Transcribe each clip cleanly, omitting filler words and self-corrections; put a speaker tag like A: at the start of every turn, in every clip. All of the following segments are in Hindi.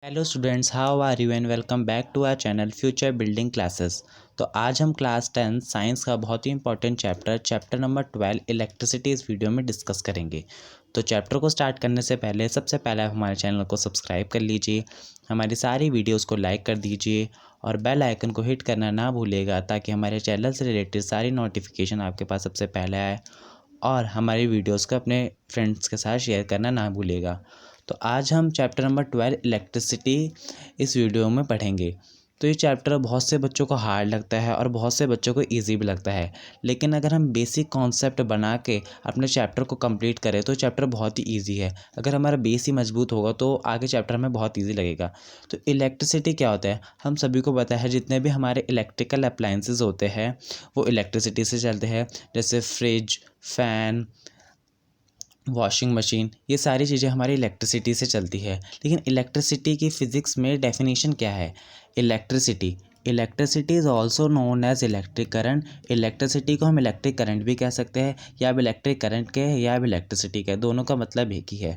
A: Hello students, how are you and welcome back to our channel future building classes. तो आज हम क्लास 10 साइंस का बहुत ही इंपॉर्टेंट चैप्टर नंबर 12 इलेक्ट्रिसिटी इस वीडियो में डिस्कस करेंगे। तो चैप्टर को स्टार्ट करने से पहले सबसे पहले आप हमारे चैनल को सब्सक्राइब कर लीजिए, हमारी सारी वीडियोस को लाइक कर दीजिए और बेल आइकन को हिट करना ना भूलिएगा ताकि हमारे चैनल से रिलेटेड सारी नोटिफिकेशन आपके पास सबसे पहले आए और हमारी वीडियोस को अपने फ्रेंड्स के साथ शेयर करना ना भूलिएगा। तो आज हम चैप्टर नंबर 12 इलेक्ट्रिसिटी इस वीडियो में पढ़ेंगे। तो ये चैप्टर बहुत से बच्चों को हार्ड लगता है और बहुत से बच्चों को इजी भी लगता है, लेकिन अगर हम बेसिक कॉन्सेप्ट बना के अपने चैप्टर को कंप्लीट करें तो चैप्टर बहुत ही इजी है। अगर हमारा बेस ही मजबूत होगा तो आगे चैप्टर हमें बहुत इजी लगेगा। तो इलेक्ट्रिसिटी क्या होता है हम सभी को पता है। जितने भी हमारे इलेक्ट्रिकल अप्लाइंसेस होते हैं वो इलेक्ट्रिसिटी से चलते हैं, जैसे फ्रिज, फ़ैन, वॉशिंग मशीन, ये सारी चीज़ें हमारी इलेक्ट्रिसिटी से चलती है। लेकिन इलेक्ट्रिसिटी की फ़िज़िक्स में डेफिनेशन क्या है? Electricity electricity is also known as electric current. Electricity को हम इलेक्ट्रिक करंट भी कह सकते हैं, या अब इलेक्ट्रिक करंट के या अब इलेक्ट्रिसिटी के, दोनों का मतलब एक ही है।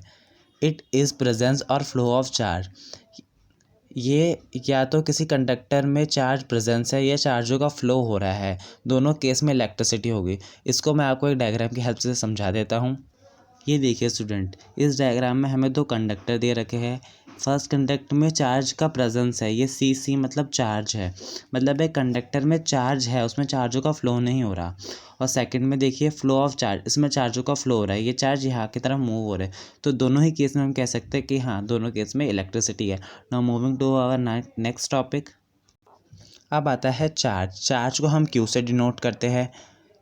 A: इट इज़ प्रेजेंस और फ्लो ऑफ चार्ज। ये या तो किसी कंडक्टर में चार्ज प्रेजेंस है या चार्जों का फ्लो हो रहा है, दोनों केस में इलेक्ट्रिसिटी होगी। इसको मैं आपको एक डायग्राम की हेल्प से समझा देता हूँ। ये देखिए स्टूडेंट, इस डायग्राम में हमें दो कंडक्टर दे रखे हैं। फर्स्ट कंडक्टर में चार्ज का प्रेजेंस है, ये सी मतलब चार्ज है, मतलब एक कंडक्टर में चार्ज है, उसमें चार्जों का फ्लो नहीं हो रहा। और सेकंड में देखिए फ्लो ऑफ चार्ज, इसमें चार्जों का फ्लो हो रहा है, ये चार्ज यहाँ की तरफ मूव हो रहा है। तो दोनों ही केस में हम कह सकते हैं कि हाँ, दोनों केस में इलेक्ट्रिसिटी है। Now moving to our next topic. अब आता है चार्ज। चार्ज को हम क्यू से डिनोट करते हैं।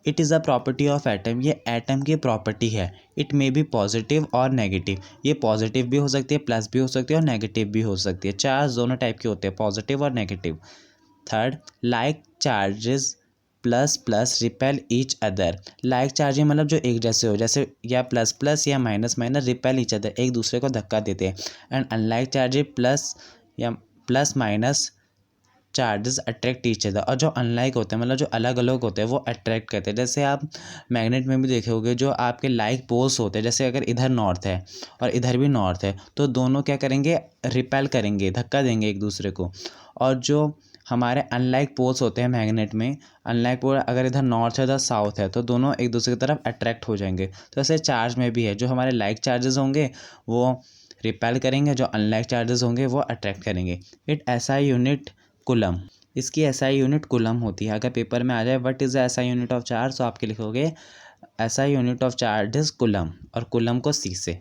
A: It is a property of atom, ये एटम की प्रॉपर्टी है। इट मे बी पॉजिटिव और नेगेटिव, ये पॉजिटिव भी हो सकती है, प्लस भी हो सकती है और नेगेटिव भी हो सकती है। चार्ज दोनों टाइप के होते हैं, पॉजिटिव और negative. Third, like charges plus plus repel each other. Like charge मतलब जो एक जैसे हो, जैसे या प्लस प्लस या minus minus, repel each other, एक दूसरे को धक्का देते हैं। एंड अनलाइक चार्जेस प्लस या plus minus charges attract each other. और जो अनलाइक होते हैं, मतलब जो अलग अलग होते हैं, वो अट्रैक्ट करते हैं। जैसे आप मैग्नेट में भी देखे होंगे, जो आपके लाइक पोल्स होते हैं, जैसे अगर इधर नॉर्थ है और इधर भी नॉर्थ है तो दोनों क्या करेंगे, रिपेल करेंगे, धक्का देंगे एक दूसरे को। और जो हमारे अनलाइक पोल्स होते हैं मैग्नेट में, अनलाइक पोल अगर इधर नॉर्थ है उधर साउथ है तो दोनों एक दूसरे की तरफ अट्रैक्ट हो जाएंगे। तो ऐसे चार्ज में भी है, जो हमारे लाइक चार्जेस होंगे वो रिपेल करेंगे, जो अनलाइक चार्जेस होंगे वो अट्रैक्ट करेंगे। इट ऐसा यूनिट कुलम, इसकी एसआई यूनिट कुलम होती है। अगर पेपर में आ जाए what is the SI unit of charge, तो आपके लिखोगे SI unit of charge is coulomb, और कुलम को सी से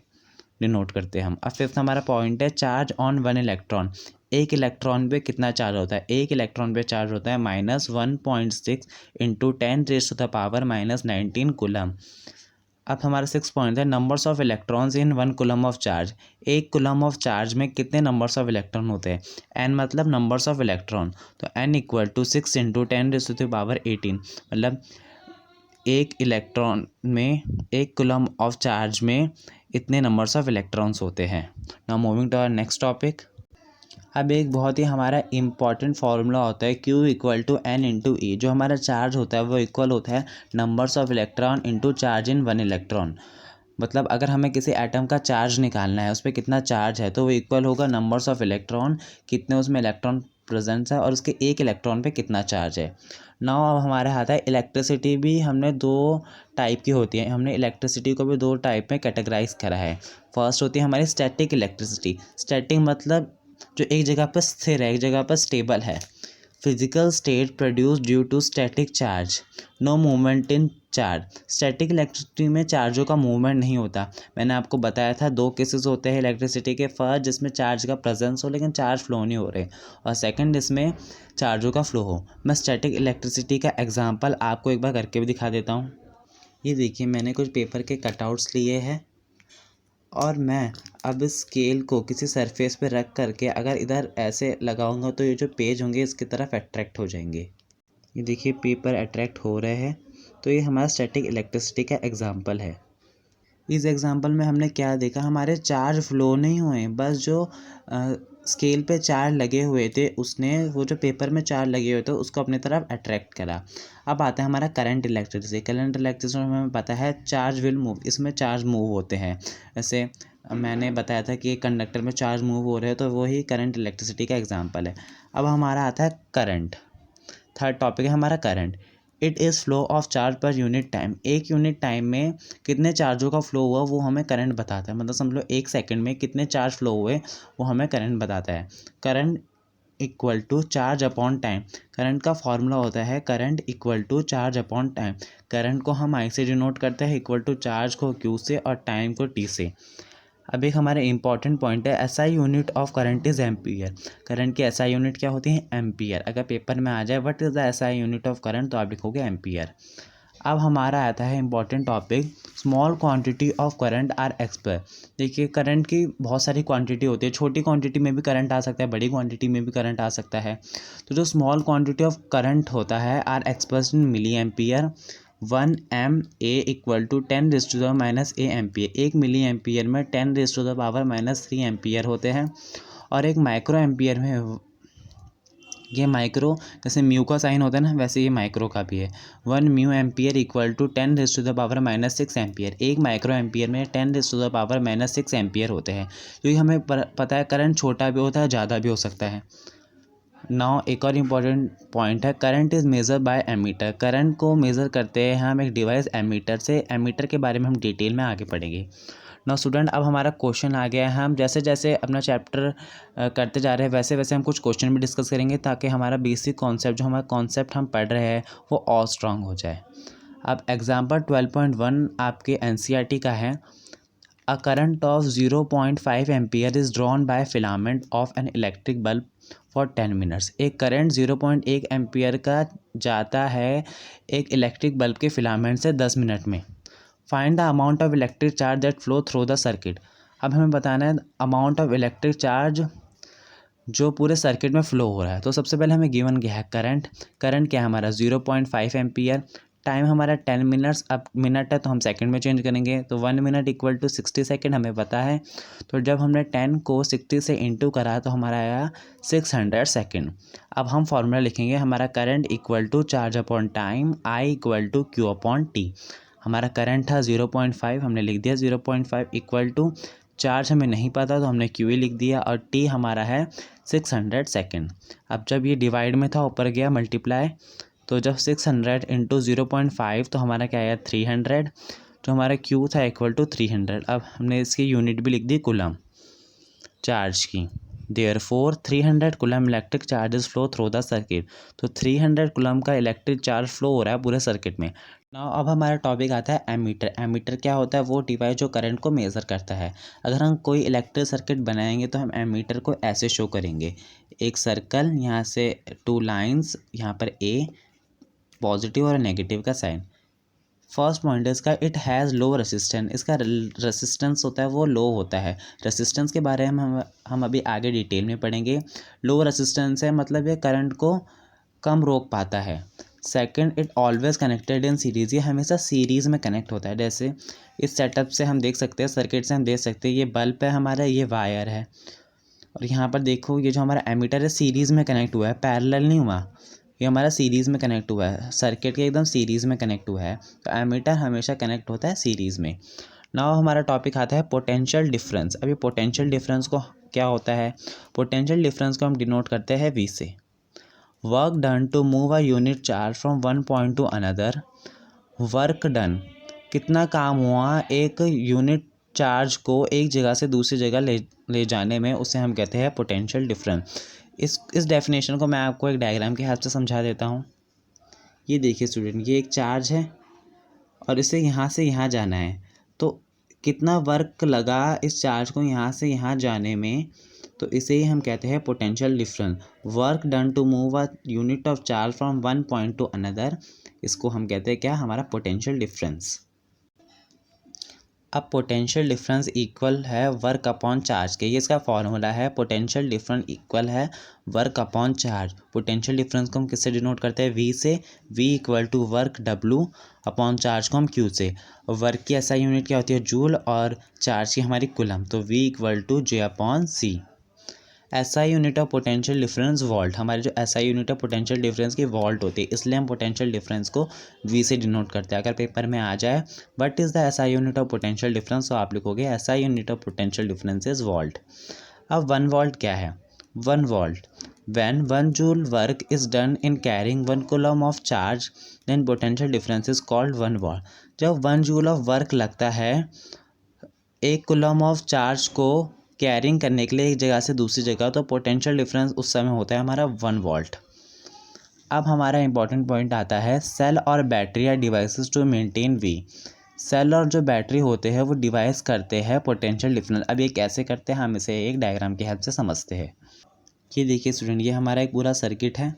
A: डिनोट करते हैं हम। अब फिफ्थ हमारा पॉइंट है चार्ज ऑन वन इलेक्ट्रॉन। एक इलेक्ट्रॉन पे कितना चार्ज होता है? एक इलेक्ट्रॉन पे चार्ज होता है -1.6 इंटू 10⁻⁻19 कुलम। अब हमारा 6 पॉइंट है numbers of electrons in 1 coulomb of charge. एक कूलम ऑफ चार्ज में कितने नंबर्स ऑफ इलेक्ट्रॉन होते हैं? एन मतलब नंबर्स ऑफ इलेक्ट्रॉन, तो एन इक्वल टू 6 इंटू 10⁻18, मतलब एक इलेक्ट्रॉन में, एक कूलम ऑफ चार्ज में इतने नंबर्स ऑफ इलेक्ट्रॉन्स होते हैं। Now moving to our next topic. अब एक बहुत ही हमारा इंपॉर्टेंट फार्मूला होता है Q equal to N into E. जो हमारा चार्ज होता है वो इक्वल होता है numbers of electron into charge in one electron. मतलब अगर हमें किसी एटम का चार्ज निकालना है, उस पर कितना चार्ज है, तो वो इक्वल होगा नंबर्स ऑफ इलेक्ट्रॉन, कितने उसमें इलेक्ट्रॉन प्रेजेंस है और उसके एक इलेक्ट्रॉन पे कितना चार्ज है। नाउ अब हमारे हाथ है इलेक्ट्रिसिटी भी हमने दो टाइप की होती है, हमने इलेक्ट्रिसिटी को भी दो टाइप में कैटेगराइज करा है। फर्स्ट होती है हमारी स्टैटिक इलेक्ट्रिसिटी। स्टैटिक मतलब जो एक जगह पर स्थिर है, एक जगह पर स्टेबल है। Physical state produce due to static charge, no movement in charge. Static electricity में चार्जों का मूवमेंट नहीं होता। मैंने आपको बताया था दो केसेस होते हैं इलेक्ट्रिसिटी के। फर्स्ट जिसमें चार्ज का प्रेजेंस हो लेकिन चार्ज फ्लो नहीं हो रहे, और सेकंड इसमें चार्जों का फ्लो हो। मैं स्टैटिक इलेक्ट्रिसिटी का एग्जांपल आपको एक बार करके भी दिखा देता हूँ। ये देखिए, मैंने कुछ पेपर के कटआउट्स लिए हैं और मैं अब इस स्केल को किसी सरफेस पे रख करके अगर इधर ऐसे लगाऊंगा तो ये जो पेज होंगे इसकी तरफ अट्रैक्ट हो जाएंगे। ये देखिए पेपर अट्रैक्ट हो रहे हैं। तो ये हमारा स्टैटिक इलेक्ट्रिसिटी का एग्जांपल है। इस एग्जांपल में हमने क्या देखा, हमारे चार्ज फ्लो नहीं हुए, बस जो स्केल पे चार्ज लगे हुए थे, उसने वो जो पेपर में चार्ज लगे हुए थे उसको अपनी तरफ अट्रैक्ट करा। अब आता है हमारा करंट इलेक्ट्रिसिटी। करंट इलेक्ट्रिसिटी में हमें पता है चार्ज विल मूव, इसमें चार्ज मूव होते हैं। जैसे मैंने बताया था कि कंडक्टर में चार्ज मूव हो रहे हैं, तो वही करंट इलेक्ट्रिसिटी का एग्जांपल है। अब हमारा आता है करंट। थर्ड टॉपिक है हमारा current. It is flow of charge per unit time. एक यूनिट टाइम में कितने चार्जों का फ्लो हुआ वो हमें करंट बताता है। मतलब समझ लो 1 सेकंड में कितने चार्ज फ्लो हुए वो हमें करंट बताता है। Current equal to charge upon time. Current का फॉर्मूला होता है current equal to charge upon time. Current को हम आई से डिनोट करते हैं, इक्वल टू चार्ज को क्यू से और टाइम को टी से। अब एक हमारे इंपॉर्टेंट पॉइंट है, SI unit of current is ampere. Current की एसआई यूनिट क्या होती है? एम्पियर। अगर पेपर में आ जाए what is the SI unit of current, तो आप लिखोगे एम्पियर। अब हमारा आता है important topic, small quantity of current are expressed. देखिए करंट की बहुत सारी क्वांटिटी होती है, छोटी क्वांटिटी में भी करंट आ सकता है, बड़ी क्वांटिटी में भी करंट आ सकता है। तो जो स्मॉल क्वांटिटी ऑफ करंट होता है are expressed in milliampere. 1 MA equal to 10⁻⁻A ampere. 1 milliampere में 10⁻³ एम्पियर होते हैं। और एक माइक्रो एम्पियर में, ये माइक्रो जैसे म्यू का साइन होता है ना, वैसे ये माइक्रो का भी है। 1 mu ampere equal to 10⁻⁻6 ampere. 1 microampere में 10⁻⁻6 एम्पियर होते हैं। क्योंकि हमें पता है करंट छोटा भी होता है, ज़्यादा भी हो सकता है। नाउ एक और इम्पॉर्टेंट पॉइंट है, current is measure by ammeter. Current को मेज़र करते हैं हम एक डिवाइस एमीटर से। एमीटर के बारे में हम डिटेल में आगे पढ़ेंगे। नाउ स्टूडेंट, अब हमारा क्वेश्चन आ गया है। हम जैसे जैसे अपना चैप्टर करते जा रहे हैं वैसे वैसे हम कुछ क्वेश्चन भी डिस्कस करेंगे, ताकि हमारा बेसिक कॉन्सेप्ट, जो हमारा कॉन्सेप्ट हम पढ़ रहे हैं वो और स्ट्रांग हो जाए। अब एग्जाम्पल 12.1 आपके NCERT का है। A current of 0.5 ampere is drawn by filament of an electric bulb for 10 minutes। एक करंट 0.1 एम्पियर का जाता है एक इलेक्ट्रिक बल्ब के फिलामेंट से 10 मिनट में। Find the amount of electric charge that flow through the circuit. अब हमें बताना है अमाउंट ऑफ इलेक्ट्रिक चार्ज जो पूरे सर्किट में फ्लो हो रहा है। तो सबसे पहले हमें गिवन क्या है, करंट। करंट क्या है हमारा 0.5 एम्पियर। टाइम हमारा 10 मिनट्स। अब मिनट है तो हम सेकंड में चेंज करेंगे, तो 1 मिनट इक्वल टू 60 सेकंड हमें पता है। तो जब हमने 10 को 60 से इंटू करा तो हमारा आया 600 सेकंड। अब हम फॉर्मूला लिखेंगे, हमारा current equal to charge upon time, I equal to Q upon T. हमारा करंट था 0.5, हमने लिख दिया 0.5 इक्वल टू चार्ज हमें नहीं पता तो हमने क्यू ही लिख दिया, और टी हमारा है 600 सेकंड। अब जब ये डिवाइड में था ऊपर गया मल्टीप्लाई, तो जब 600 इंटू 0.5 तो हमारा क्या आया 300। तो हमारा क्यू था इक्वल टू 300। अब हमने इसकी यूनिट भी लिख दी कूलम चार्ज की। Therefore 300 coulomb electric charges flow through the circuit. तो 300 कूलम का इलेक्ट्रिक चार्ज फ्लो हो रहा है पूरे सर्किट में। नाउ अब हमारा टॉपिक आता है एमीटर। एमीटर क्या होता है? वो डिवाइस जो करंट को मेज़र करता है। अगर हम कोई इलेक्ट्रिक सर्किट बनाएंगे तो हम एमीटर को ऐसे शो करेंगे, एक सर्कल, यहाँ से 2 लाइन्स, यहाँ पर ए पॉजिटिव और नेगेटिव का साइन। फर्स्ट पॉइंट है इसका, इट हैज़ लो रेसिस्टेंस। इसका रेसिस्टेंस होता है वो लो होता है। रेसिस्टेंस के बारे में हम अभी आगे डिटेल में पढ़ेंगे। लो रेसिस्टेंस है मतलब ये करंट को कम रोक पाता है। Second, it always connected in series. ये हमेशा सीरीज़ में कनेक्ट होता है। जैसे इस सेटअप से हम देख सकते हैं, सर्किट से हम देख सकते हैं, ये बल्ब है हमारा, ये वायर है, और यहाँ पर देखो ये जो हमारा एमीटर है सीरीज़ में कनेक्ट हुआ है, पैरेलल नहीं हुआ। ये हमारा सीरीज़ में कनेक्ट हुआ है, सर्किट के एकदम सीरीज़ में कनेक्ट हुआ है। तो एमीटर हमेशा कनेक्ट होता है सीरीज़ में। नाउ हमारा टॉपिक आता है पोटेंशियल डिफरेंस। अभी पोटेंशियल डिफरेंस को क्या होता है? पोटेंशियल डिफरेंस को हम डिनोट करते हैं वी से। Work done to move a unit charge from one point to another. Work done, कितना काम हुआ एक यूनिट चार्ज को एक जगह से दूसरी जगह ले जाने में, उसे हम कहते हैं पोटेंशियल डिफरेंस। इस डेफिनेशन को मैं आपको एक डायग्राम के हेल्प से समझा देता हूँ। ये देखिए स्टूडेंट, ये एक चार्ज है और इसे यहाँ से यहाँ जाना है, तो कितना वर्क लगा इस चार्ज को यहाँ से यहाँ जाने में, तो इसे ही हम कहते हैं potential difference. Work done to move a unit of charge from one point to another, इसको हम कहते हैं क्या? हमारा पोटेंशियल डिफरेंस। अब पोटेंशियल डिफरेंस इक्वल है वर्क अपॉन चार्ज के। ये इसका फॉर्मूला है, पोटेंशियल डिफरेंस इक्वल है work upon charge. Potential difference को हम किससे डिनोट करते हैं? वी से। V equal to work W upon charge को हम क्यू से। वर्क की एसआई यूनिट क्या होती है? जूल, और चार्ज की हमारी कूलम, तो V equal to J upon C. SI unit of potential difference volt, हमारे जो SI unit of potential difference की वोल्ट होती है, इसलिए हम पोटेंशियल डिफरेंस को V से डिनोट करते हैं। अगर पेपर में आ जाए what is the SI unit of potential difference, तो आप लिखोगे SI unit of potential difference is volt. अब 1 वोल्ट क्या है? 1 volt, when 1 joule work is done in carrying 1 coulomb of charge then potential difference is called 1 volt। जब 1 जूल ऑफ वर्क लगता है 1 कूलम ऑफ चार्ज को कैरिंग करने के लिए एक जगह से दूसरी जगह, तो पोटेंशियल डिफरेंस उस समय होता है हमारा 1 वोल्ट। अब हमारा इंपॉर्टेंट पॉइंट आता है सेल और battery are devices to maintain V. Cell और जो बैटरी होते हैं वो डिवाइस करते हैं पोटेंशियल डिफरेंस। अब ये कैसे करते हैं, हम इसे एक डायग्राम की हेल्प से समझते हैं। ये देखिए स्टूडेंट, ये हमारा एक पूरा सर्किट है,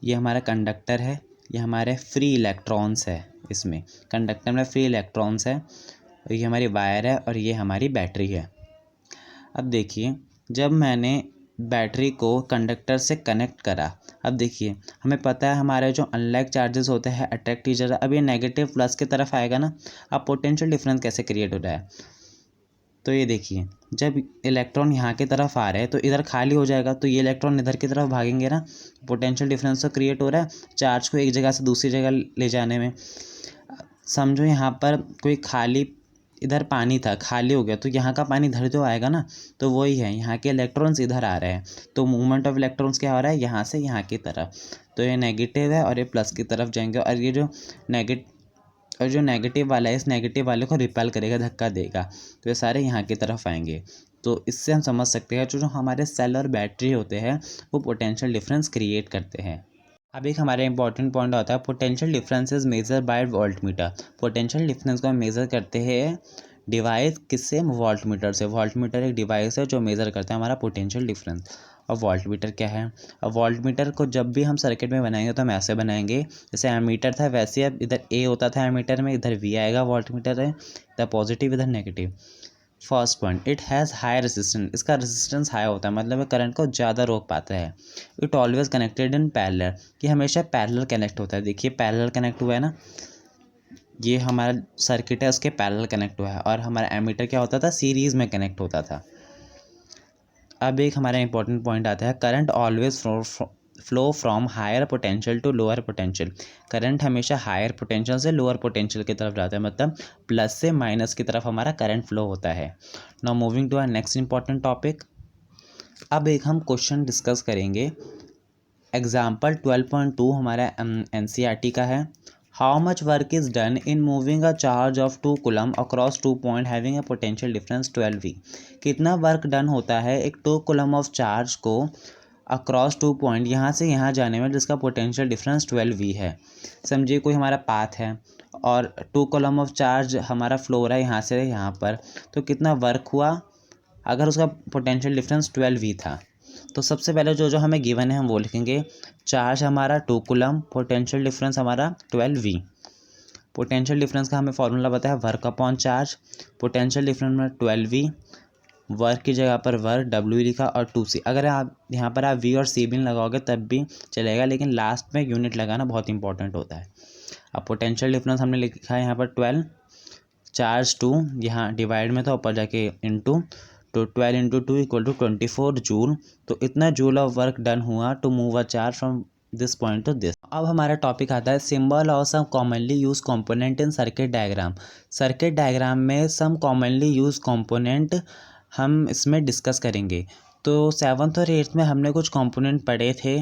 A: ये हमारा कंडक्टर है, ये हमारे फ्री इलेक्ट्रॉन्स है, इसमें कंडक्टर में फ्री इलेक्ट्रॉन्स है, और ये हमारी वायर है और ये हमारी बैटरी है। अब देखिए जब मैंने बैटरी को कंडक्टर से कनेक्ट करा, अब देखिए हमें पता है हमारे जो अनलाइक चार्जेस होते हैं अट्रैक्ट ईच अदर, अब ये नेगेटिव प्लस की तरफ आएगा ना। अब पोटेंशियल डिफरेंस कैसे क्रिएट हो रहा है, तो ये देखिए जब इलेक्ट्रॉन यहाँ की तरफ आ रहे हैं तो इधर खाली हो जाएगा, तो ये इलेक्ट्रॉन इधर की तरफ भागेंगे ना, पोटेंशियल डिफरेंस तो क्रिएट हो रहा है चार्ज को एक जगह से दूसरी जगह ले जाने में। समझो यहाँ पर कोई खाली, इधर पानी था खाली हो गया, तो यहाँ का पानी इधर जो आएगा ना, तो वही है यहाँ के इलेक्ट्रॉन्स इधर आ रहे हैं, तो मूवमेंट ऑफ इलेक्ट्रॉन्स क्या हो रहा है यहाँ से यहाँ की तरफ, तो ये नेगेटिव है और ये प्लस की तरफ जाएंगे, और ये जो नेगेटिव वाला है इस नेगेटिव वाले को रिपेल करेगा, धक्का देगा, तो ये सारे यहाँ की तरफ आएंगे। तो इससे हम समझ सकते हैं जो हमारे सेल और बैटरी होते हैं वो पोटेंशियल डिफरेंस क्रिएट करते हैं। अब एक हमारा इंपॉर्टेंट पॉइंट होता है potential difference is measure by voltmeter. Potential difference को हम मेज़र करते हैं डिवाइस किससे, वोल्टमीटर से। वोल्टमीटर एक डिवाइस है जो मेज़र करता है हमारा पोटेंशियल डिफरेंस। अब वोल्टमीटर क्या है, अब वोल्टमीटर को जब भी हम सर्किट में बनाएंगे तो हम ऐसे बनाएंगे, जैसे एमीटर था वैसे अब इधर ए होता था एमीटर में, इधर वी आएगा, वोल्टमीटर है इधर पॉजिटिव इधर negative. First point, it has high resistance, इसका रेजिस्टेंस हाई होता है, मतलब करंट को ज़्यादा रोक पाता है। It always connected in parallel, कि हमेशा पैरेलल कनेक्ट होता है। देखिए पैरेलल कनेक्ट हुआ है ना, ये हमारा सर्किट है उसके पैरेलल कनेक्ट हुआ है, और हमारा एमीटर क्या होता था सीरीज़ में कनेक्ट होता था। अब एक हमारा इंपॉर्टेंट पॉइंट आता है current always flow from higher potential to lower potential. Current हमेशा हायर पोटेंशियल से लोअर पोटेंशियल की तरफ जाता है, मतलब प्लस से माइनस की तरफ हमारा करंट फ्लो होता है। Now moving to our next important topic. अब एक हम क्वेश्चन डिस्कस करेंगे, एग्जाम्पल 12.2 हमारा NCERT का है। How much work is done in moving a charge of 2 coulomb across 2 point having a potential difference 12V। कितना वर्क डन होता है एक 2 कूलम ऑफ चार्ज को अक्रॉस 2 पॉइंट यहाँ से यहाँ जाने में जिसका पोटेंशियल डिफरेंस 12V है। समझिए कोई हमारा पाथ है और 2 कॉलम ऑफ चार्ज हमारा फ्लो हो रहा है यहाँ से यहाँ पर, तो कितना वर्क हुआ अगर उसका पोटेंशियल डिफरेंस 12V था। तो सबसे पहले जो हमें गिवन है हम वो लिखेंगे, चार्ज हमारा 2 कूलम, पोटेंशियल डिफरेंस हमारा 12V। पोटेंशियल डिफरेंस का हमें फॉर्मूला पता है work upon charge, potential difference में 12V, वर्क की जगह पर वर्क W लिखा और 2C। अगर आप यहाँ पर आप V और C भी लगाओगे तब भी चलेगा, लेकिन लास्ट में यूनिट लगाना बहुत इंपॉर्टेंट होता है। अब पोटेंशियल डिफरेंस हमने लिखा है यहाँ पर 12, चार्ज 2 यहाँ डिवाइड में था ऊपर जाके इनटू, तो 12 इंटू 2 इक्वल टू 24 जूल। तो इतना जूल ऑफ वर्क डन हुआ to move a charge from this point to this. अब हमारा टॉपिक आता है सिंबल और some commonly use component in circuit diagram. Circuit diagram में सम कॉमनली यूज कंपोनेंट हम इसमें डिस्कस करेंगे। तो 7th और 8th में हमने कुछ कंपोनेंट पढ़े थे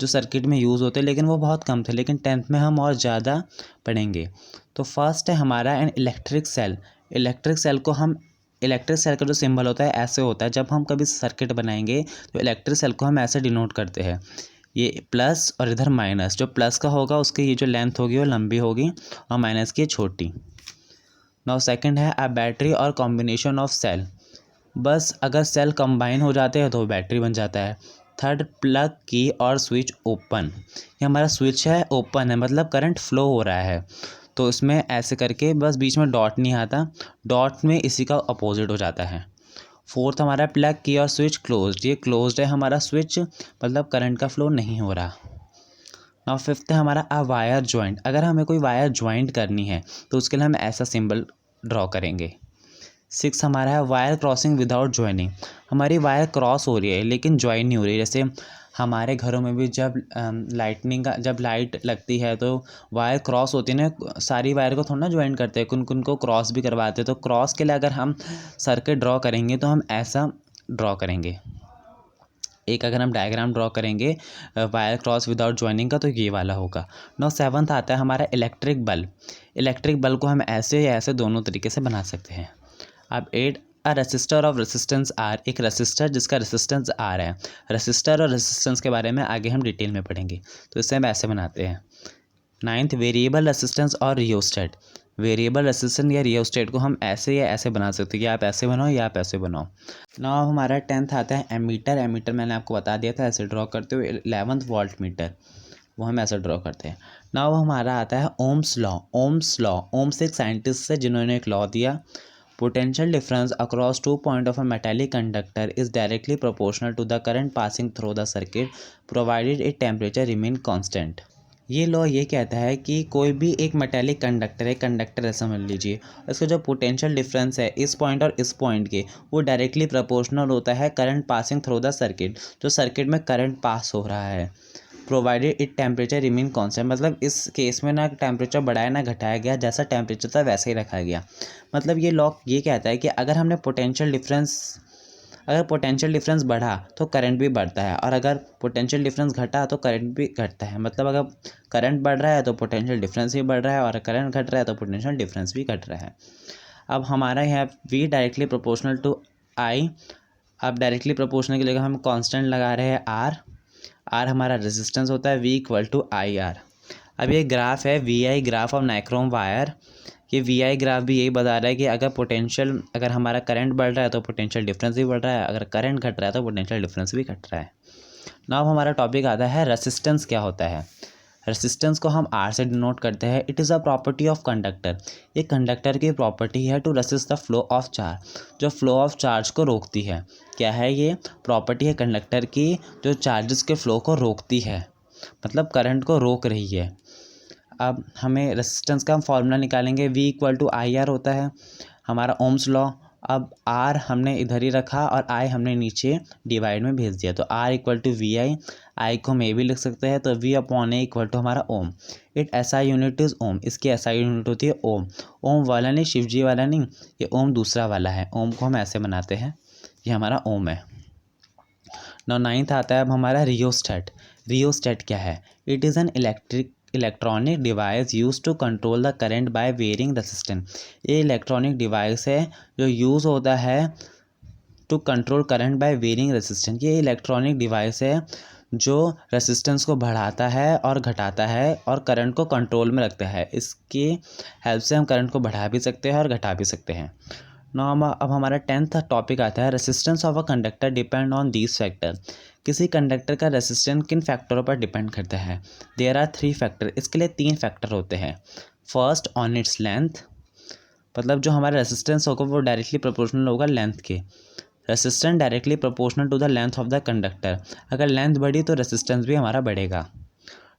A: जो सर्किट में यूज़ होते, लेकिन वो बहुत कम थे, लेकिन 10th में हम और ज़्यादा पढ़ेंगे। तो फर्स्ट है हमारा an electric cell. Electric cell को हम, इलेक्ट्रिक सेल का जो सिंबल होता है ऐसे होता है, जब हम कभी सर्किट बनाएंगे तो इलेक्ट्रिक सेल को हम ऐसे डिनोट करते हैं, ये प्लस और इधर माइनस। जो प्लस का होगा उसकी ये जो लेंथ होगी वो लंबी होगी और माइनस की छोटी। नाउ सेकंड है अ बैटरी और कॉम्बिनेशन ऑफ सेल। बस अगर सेल कंबाइन हो जाते हैं तो बैटरी बन जाता है। थर्ड, प्लग की और स्विच ओपन। ये हमारा स्विच है ओपन है, मतलब करंट फ्लो हो रहा है, तो इसमें ऐसे करके बस बीच में डॉट नहीं आता, डॉट में इसी का अपोजिट हो जाता है। फोर्थ हमारा प्लग की और स्विच क्लोज्ड। ये क्लोज्ड है हमारा स्विच, मतलब करंट का फ्लो नहीं हो रहा। नाउ फिफ्थ है हमारा अ वायर जॉइंट। अगर हमें कोई वायर ज्वाइंट करनी है तो उसके लिए हम ऐसा सिंबल ड्रॉ करेंगे। 6 हमारा है वायर क्रॉसिंग विदाउट ज्वाइनिंग। हमारी वायर क्रॉस हो रही है लेकिन ज्वाइन नहीं हो रही। जैसे हमारे घरों में भी जब जब लाइट लगती है तो वायर क्रॉस होती है ना, सारी वायर को थोड़ा ना ज्वाइन करते हैं, कुन कुन को क्रॉस भी करवाते हैं। तो क्रॉस के लिए अगर हम सर्किट ड्रॉ करेंगे तो हम ऐसा ड्रॉ करेंगे। एक अगर हम डायग्राम ड्रॉ करेंगे वायर क्रॉस विदाउट ज्वाइनिंग का तो ये वाला होगा। 7 आता है हमारा इलेक्ट्रिक बल्ब। इलेक्ट्रिक बल्ब को हम ऐसे या ऐसे दोनों तरीके से बना सकते हैं। अब 8 अ रसिस्टर ऑफ रेसिस्टेंस आर। एक रसिस्टर जिसका रेसिस्टेंस आर है। रसिस्टर और रेसिस्टेंस के बारे में आगे हम डिटेल में पढ़ेंगे, तो इसे हम ऐसे बनाते हैं। 9 वेरिएबल रेसिस्टेंस और रियोस्टेट। वेरिएबल रेसिस्टेंस या रियोस्टेट को हम ऐसे या ऐसे बना सकते हैं कि आप ऐसे बनाओ या आप ऐसे बनाओ। ना हमारा 10th आता है एमीटर। एमीटर मैंने आपको बता दिया था ऐसे ड्रॉ करते हुए। 11th वोल्ट मीटर, वो हम ऐसे ड्रॉ करते हैं। ना हमारा आता है Ohm's law. Ohm's law, Ohm's एक साइंटिस्ट है जिन्होंने एक लॉ दिया, potential difference across 2 points of a metallic conductor is directly proportional to the current passing through the circuit provided its temperature remain constant। ये लॉ ये कहता है कि कोई भी एक मेटेलिक कंडक्टर है, कंडक्टर ऐसा समझ लीजिए, इसका जो पोटेंशियल डिफरेंस है इस पॉइंट और इस पॉइंट के, वो डायरेक्टली प्रोपोर्शनल होता है current passing through the circuit, जो सर्किट में करंट पास हो रहा है, provided it temperature remain constant. मतलब इस केस में ना टेम्परेचर बढ़ाया ना घटाया गया, जैसा टेम्परेचर था वैसे ही रखा गया। मतलब ये लॉ ये कहता है कि अगर हमने पोटेंशियल डिफरेंस बढ़ा तो करंट भी बढ़ता है, और अगर पोटेंशियल डिफरेंस घटा तो करंट भी घटता है। मतलब अगर करंट बढ़ रहा है तो पोटेंशियल डिफरेंस भी बढ़ रहा है, और करंट घट रहा है तो पोटेंशियल डिफरेंस भी घट रहा है। अब हमारा यहाँ V directly proportional to I। अब डायरेक्टली प्रोपोर्शनल के लिए हम कांस्टेंट लगा रहे हैं R। R हमारा रेजिस्टेंस होता है, V इक्वल टू IR। अब ये ग्राफ है VI, graph of nichrome wire. ये VI ग्राफ भी यही बता रहा है कि अगर हमारा करंट बढ़ रहा है तो पोटेंशियल डिफरेंस भी बढ़ रहा है, अगर करंट घट रहा है तो पोटेंशियल डिफरेंस भी घट रहा है। नाउ हमारा टॉपिक आता है रेसिस्टेंस क्या होता है। रेसिस्टेंस को हम R से डिनोट करते हैं। It is a property of conductor. ये कंडक्टर की प्रॉपर्टी है to resist the flow of charge, जो फ्लो ऑफ चार्ज को रोकती है। क्या है ये प्रॉपर्टी है कंडक्टर की, जो चार्जेस के फ्लो को रोकती है, मतलब करंट को रोक रही है। अब हमें रेसिस्टेंस का हम फॉर्मूला निकालेंगे, V इक्वल टू IR होता है हमारा ओम्स लॉ। अब R हमने इधर ही रखा और I हमने नीचे डिवाइड में भेज दिया, तो R equal to VI, I को हम ए भी लिख सकते हैं, तो V upon A equal to हमारा ohm. It SI unit is ohm, इसकी SI यूनिट होती है ओम। ओम वाला नहीं, शिवजी वाला नहीं, ये ओम दूसरा वाला है। ओम को हम ऐसे बनाते हैं, ये हमारा ओम है। 9th आता है अब हमारा रियोस्टेट। रियोस्टेट क्या है? It is an electronic device use to control the current by varying resistance. ये इलेक्ट्रॉनिक डिवाइस है जो यूज़ होता है to control current by varying resistance. ये इलेक्ट्रॉनिक डिवाइस है जो रेजिस्टेंस को बढ़ाता है और घटाता है और करंट को कंट्रोल में रखता है। इसकी हेल्प से हम करंट को बढ़ा भी सकते हैं और घटा भी सकते हैं। अब हमारा 10th टॉपिक आता है resistance of a conductor depend on these factor. किसी कंडक्टर का रेसिस्टेंस किन फैक्टरों पर डिपेंड करता है? There are 3 factor. इसके लिए 3 फैक्टर होते हैं। फर्स्ट ऑन इट्स लेंथ, मतलब जो हमारा रेसिस्टेंस होगा वो डायरेक्टली प्रोपोर्शनल होगा लेंथ के। Resistance directly proportional to the length of the conductor. अगर लेंथ बढ़ी तो रेसिस्टेंस भी हमारा बढ़ेगा।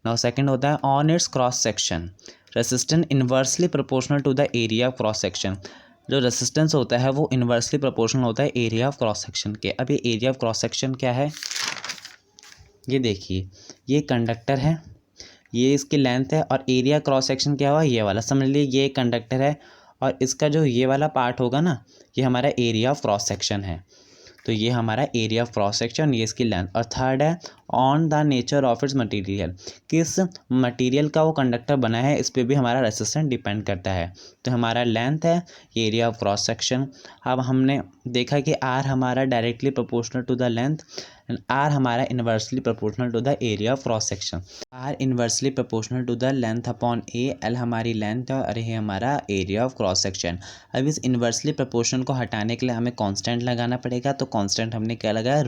A: नाउ सेकंड होता है on its cross section. Resistance inversely proportional to the area of cross section. जो रेसिस्टेंस होता है वो इन्वर्सली प्रोपोर्शनल होता है एरिया ऑफ क्रॉस सेक्शन के। अब ये एरिया ऑफ क्रॉस सेक्शन क्या है? ये देखिए, ये कंडक्टर है, ये इसकी लेंथ है, और एरिया क्रॉस सेक्शन क्या हुआ? ये वाला। समझ लीजिए ये कंडक्टर है और इसका जो ये वाला पार्ट होगा ना, ये हमारा एरिया ऑफ क्रॉस सेक्शन है। तो ये हमारा एरिया ऑफ क्रॉस सेक्शन, ये इसकी लेंथ। और थर्ड है on the nature of its material. किस मटेरियल का वो कंडक्टर बना है इस पर भी हमारा रेसिस्टेंस डिपेंड करता है। तो हमारा लेंथ है, ये एरिया ऑफ क्रॉस सेक्शन। अब हमने देखा कि आर हमारा directly proportional to the length and R हमारा inversely proportional to the area of cross section. R inversely proportional to the length upon A. L हमारी लेंथ है और ये हमारा एरिया ऑफ क्रॉस सेक्शन। अब इस इन्वर्सली प्रोपोर्शनल को हटाने के लिए हमें कांस्टेंट लगाना पड़ेगा। तो कांस्टेंट हमने क्या लगाया?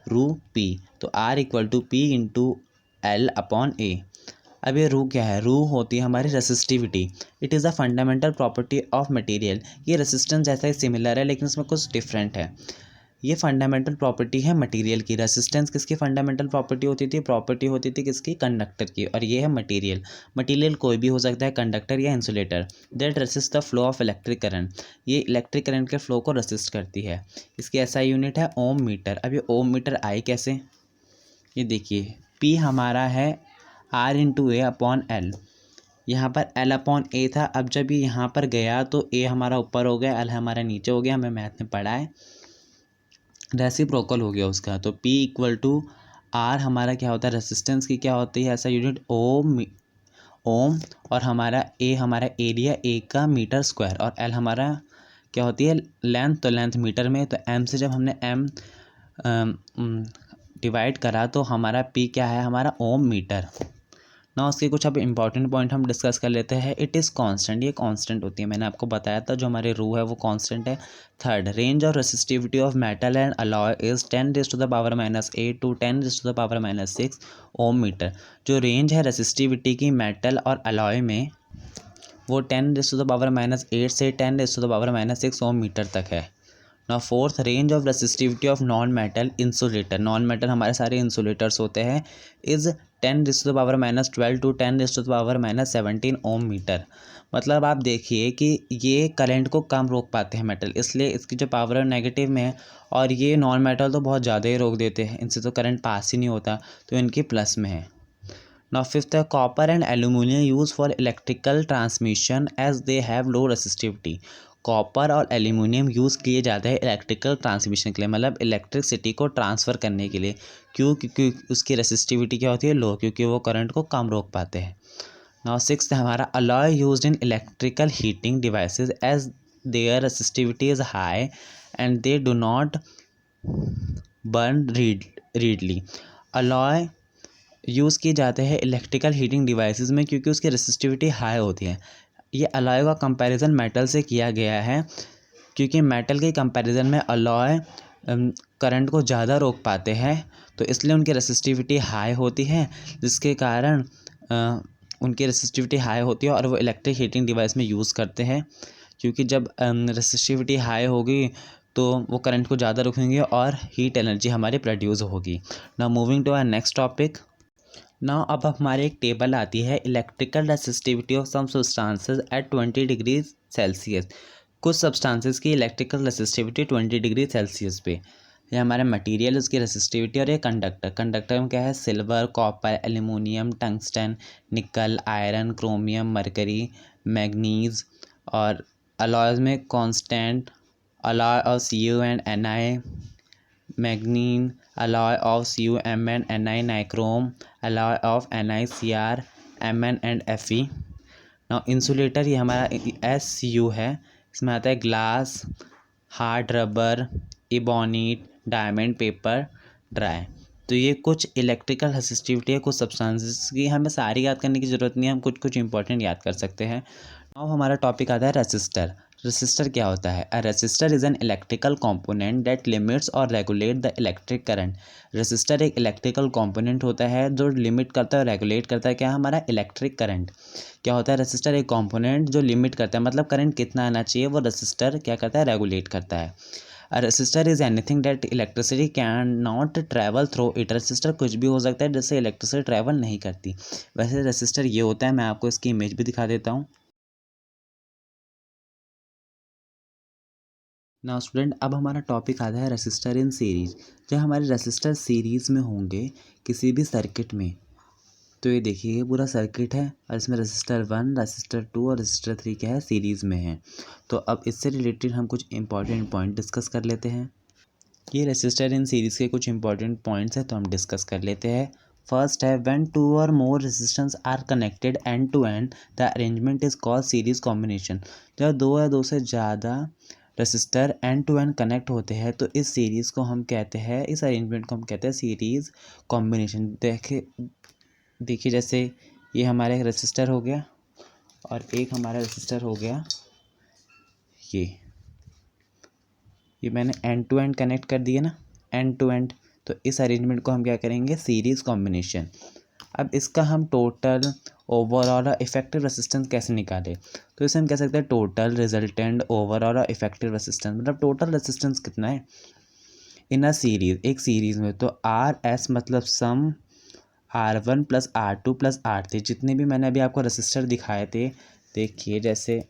A: Rho P. तो R equal to P into L upon A. अब ये रू क्या है? रू होती है हमारी resistivity. It is a fundamental property of material. ये रेसिस्टेंस जैसा ही सिमिलर है लेकिन इसमें कुछ डिफरेंट है। ये फंडामेंटल प्रॉपर्टी है मटेरियल की। रेसिस्टेंस किसकी फंडामेंटल प्रॉपर्टी होती थी? प्रॉपर्टी होती थी किसकी? कंडक्टर की। और ये है मटेरियल। मटेरियल कोई भी हो सकता है, कंडक्टर या insulator. That resist the flow of electric current, ये इलेक्ट्रिक करंट के फ्लो को रेसिस्ट करती है। इसकी एसआई यूनिट है ओम मीटर। अब ये ओम मीटर आई कैसे? ये देखिए, पी हमारा है R into A upon L. यहाँ पर एल अपॉन ए था, अब जब ये यहाँ पर गया तो ए हमारा ऊपर हो गया, एल हमारा नीचे हो गया, हमें मैथ में पढ़ा है। रेसिप्रोकल हो गया उसका, तो P इक्वल टू आर हमारा क्या होता है? रेसिस्टेंस की क्या होती है ऐसा यूनिट? ओम। और हमारा एरिया ए का मीटर स्क्वायर, और एल हमारा क्या होती है? लेंथ। तो लेंथ मीटर में, तो एम से जब हमने एम डिवाइड करा तो हमारा P क्या है? हमारा ओम मीटर। ना उसके कुछ अब इंपॉर्टेंट पॉइंट हम डिस्कस कर लेते हैं। इट इज़ कांस्टेंट, ये कांस्टेंट होती है, मैंने आपको बताया था जो हमारे रू है वो कांस्टेंट है। थर्ड, रेंज और resistivity of metal and alloy is 10⁻⁸ to 10⁻⁶ ohm metre. जो रेंज है रेसिस्टिविटी की मेटल और अलॉय में, वो 10⁻⁸ से 10⁻⁶ ओम मीटर तक है। ना fourth, range of resistivity of non metal insulator, non metal हमारे सारे इंसुलेटर्स होते हैं, इज़ 10⁻12 टू 10⁻17 ओम मीटर। मतलब आप देखिए कि ये करंट को कम रोक पाते हैं मेटल, इसलिए इसकी जो पावर है नेगेटिव में है, और ये नॉन मेटल तो बहुत ज़्यादा ही रोक देते हैं, इनसे तो करंट पास ही नहीं होता, तो इनकी प्लस में है। Now fifth है copper and aluminium use for electrical transmission as they have low resistivity. Copper और एल्यूमिनियम यूज़ किए जाते हैं इलेक्ट्रिकल ट्रांसमिशन के लिए, मतलब इलेक्ट्रिसिटी को ट्रांसफ़र करने के लिए। क्यों? क्योंकि उसकी रेसिस्टिविटी क्या होती है? लो, क्योंकि वो करंट को कम रोक पाते हैं। नाउ सिक्स्थ है हमारा alloy used in electrical heating devices as their resistivity is high and they do not burn readily. Alloy use किए जाते हैं इलेक्ट्रिकल हीटिंग डिवाइसेस में क्योंकि उसकी रेसिस्टिविटी हाई होती है। ये अलॉय का कंपैरिजन मेटल से किया गया है, क्योंकि मेटल के कंपैरिजन में अलॉय करंट को ज़्यादा रोक पाते हैं, तो इसलिए उनकी रेसिस्टिविटी हाई होती है, जिसके कारण उनकी रेसिस्टिविटी हाई होती है और वो इलेक्ट्रिक हीटिंग डिवाइस में यूज़ करते हैं। क्योंकि जब रेसिस्टिविटी हाई होगी तो वो करंट को ज़्यादा रोकेंगे और हीट एनर्जी हमारी प्रोड्यूस होगी। Now moving to our next topic. Now अब हमारे एक टेबल आती है electrical resistivity of some substances at 20 degree Celsius. कुछ सब्सटेंसेस की इलेक्ट्रिकल रेसिस्टिविटी 20 डिग्री सेल्सियस पे। ये हमारा मटेरियल, उसकी रेसिस्टिविटी, और ये कंडक्टर में क्या है? सिल्वर, कॉपर, एल्यूमिनियम, टंगस्टन, निकल, आयरन, क्रोमियम, मरकरी, मैग्नीज। और अलॉयज में constant, alloy of Cu and Ni, मैग्नीन, alloy of CuMn, Ni, nichrome, alloy of NiCr, Mn and Fe। Now insulator, ये हमारा SU है, इसमें आता है glass, hard rubber, ebonite, diamond, paper, dry. तो ये कुछ इलेक्ट्रिकल रेसिस्टिविटी है कुछ सब्सटेंसेस की, हमें सारी याद करने की ज़रूरत नहीं है, हम कुछ कुछ इंपॉर्टेंट याद कर सकते हैं। अब हमारा टॉपिक आता है रेसिस्टर। रेसिस्टर क्या होता है? A resistor is an electrical component that limits और regulate the electric current. Resistor एक इलेक्ट्रिकल कंपोनेंट होता है जो लिमिट करता है और रेगुलेट करता है क्या? हमारा इलेक्ट्रिक करंट। क्या होता है? रेसिस्टर एक कंपोनेंट जो लिमिट करता है, मतलब करंट कितना आना चाहिए वो रेसिस्टर क्या करता है? रेगुलेट करता है। A resistor is anything that electricity can not travel through it. Resistor कुछ भी हो सकता है जिससे इलेक्ट्रिसिटी ट्रैवल नहीं करती। वैसे रेसिस्टर ये होता है, मैं आपको इसकी इमेज भी दिखा देता हूँ। ना स्टूडेंट, अब हमारा टॉपिक आता है रेसिस्टर इन सीरीज। जब हमारे रेसिस्टर सीरीज़ में होंगे किसी भी सर्किट में, तो ये देखिए ये पूरा सर्किट है और इसमें रेसिस्टर 1, रेसिस्टर 2 और रेसिस्टर 3 क्या है? सीरीज़ में है। तो अब इससे रिलेटेड हम कुछ इंपॉर्टेंट पॉइंट डिस्कस कर लेते हैं। ये रेसिस्टर इन सीरीज़ के कुछ इंपॉर्टेंट पॉइंट्स हैं, तो हम डिस्कस कर लेते हैं। फर्स्ट है व्हेन 2 और more resistance are connected end to end the arrangement is called series combination. जब दो या दो से ज़्यादा resistor end to end connect होते हैं तो इस सीरीज़ को हम कहते हैं, इस अरेंजमेंट को हम कहते हैं सीरीज़ कॉम्बिनेशन। देखिए जैसे ये हमारा एक रेसिस्टर हो गया और एक हमारा रेसिस्टर हो गया ये मैंने एंड टू एंड कनेक्ट कर दिया ना, एंड टू एंड। तो इस अरेंजमेंट को हम क्या करेंगे? Series combination. अब इसका हम टोटल, ओवरऑल और इफेक्टिव रेसिस्टेंस कैसे निकालें? तो इसे हम कह सकते हैं टोटल, रिजल्टेंट, ओवरऑल और इफेक्टिव रेसिस्टेंस। मतलब टोटल रेसिस्टेंस कितना है? इन अ सीरीज, एक सीरीज़ में, तो आर एस मतलब सम R1 plus R2 plus R3, जितने भी मैंने अभी आपको रेसिस्टर दिखाए थे, देखिए जैसे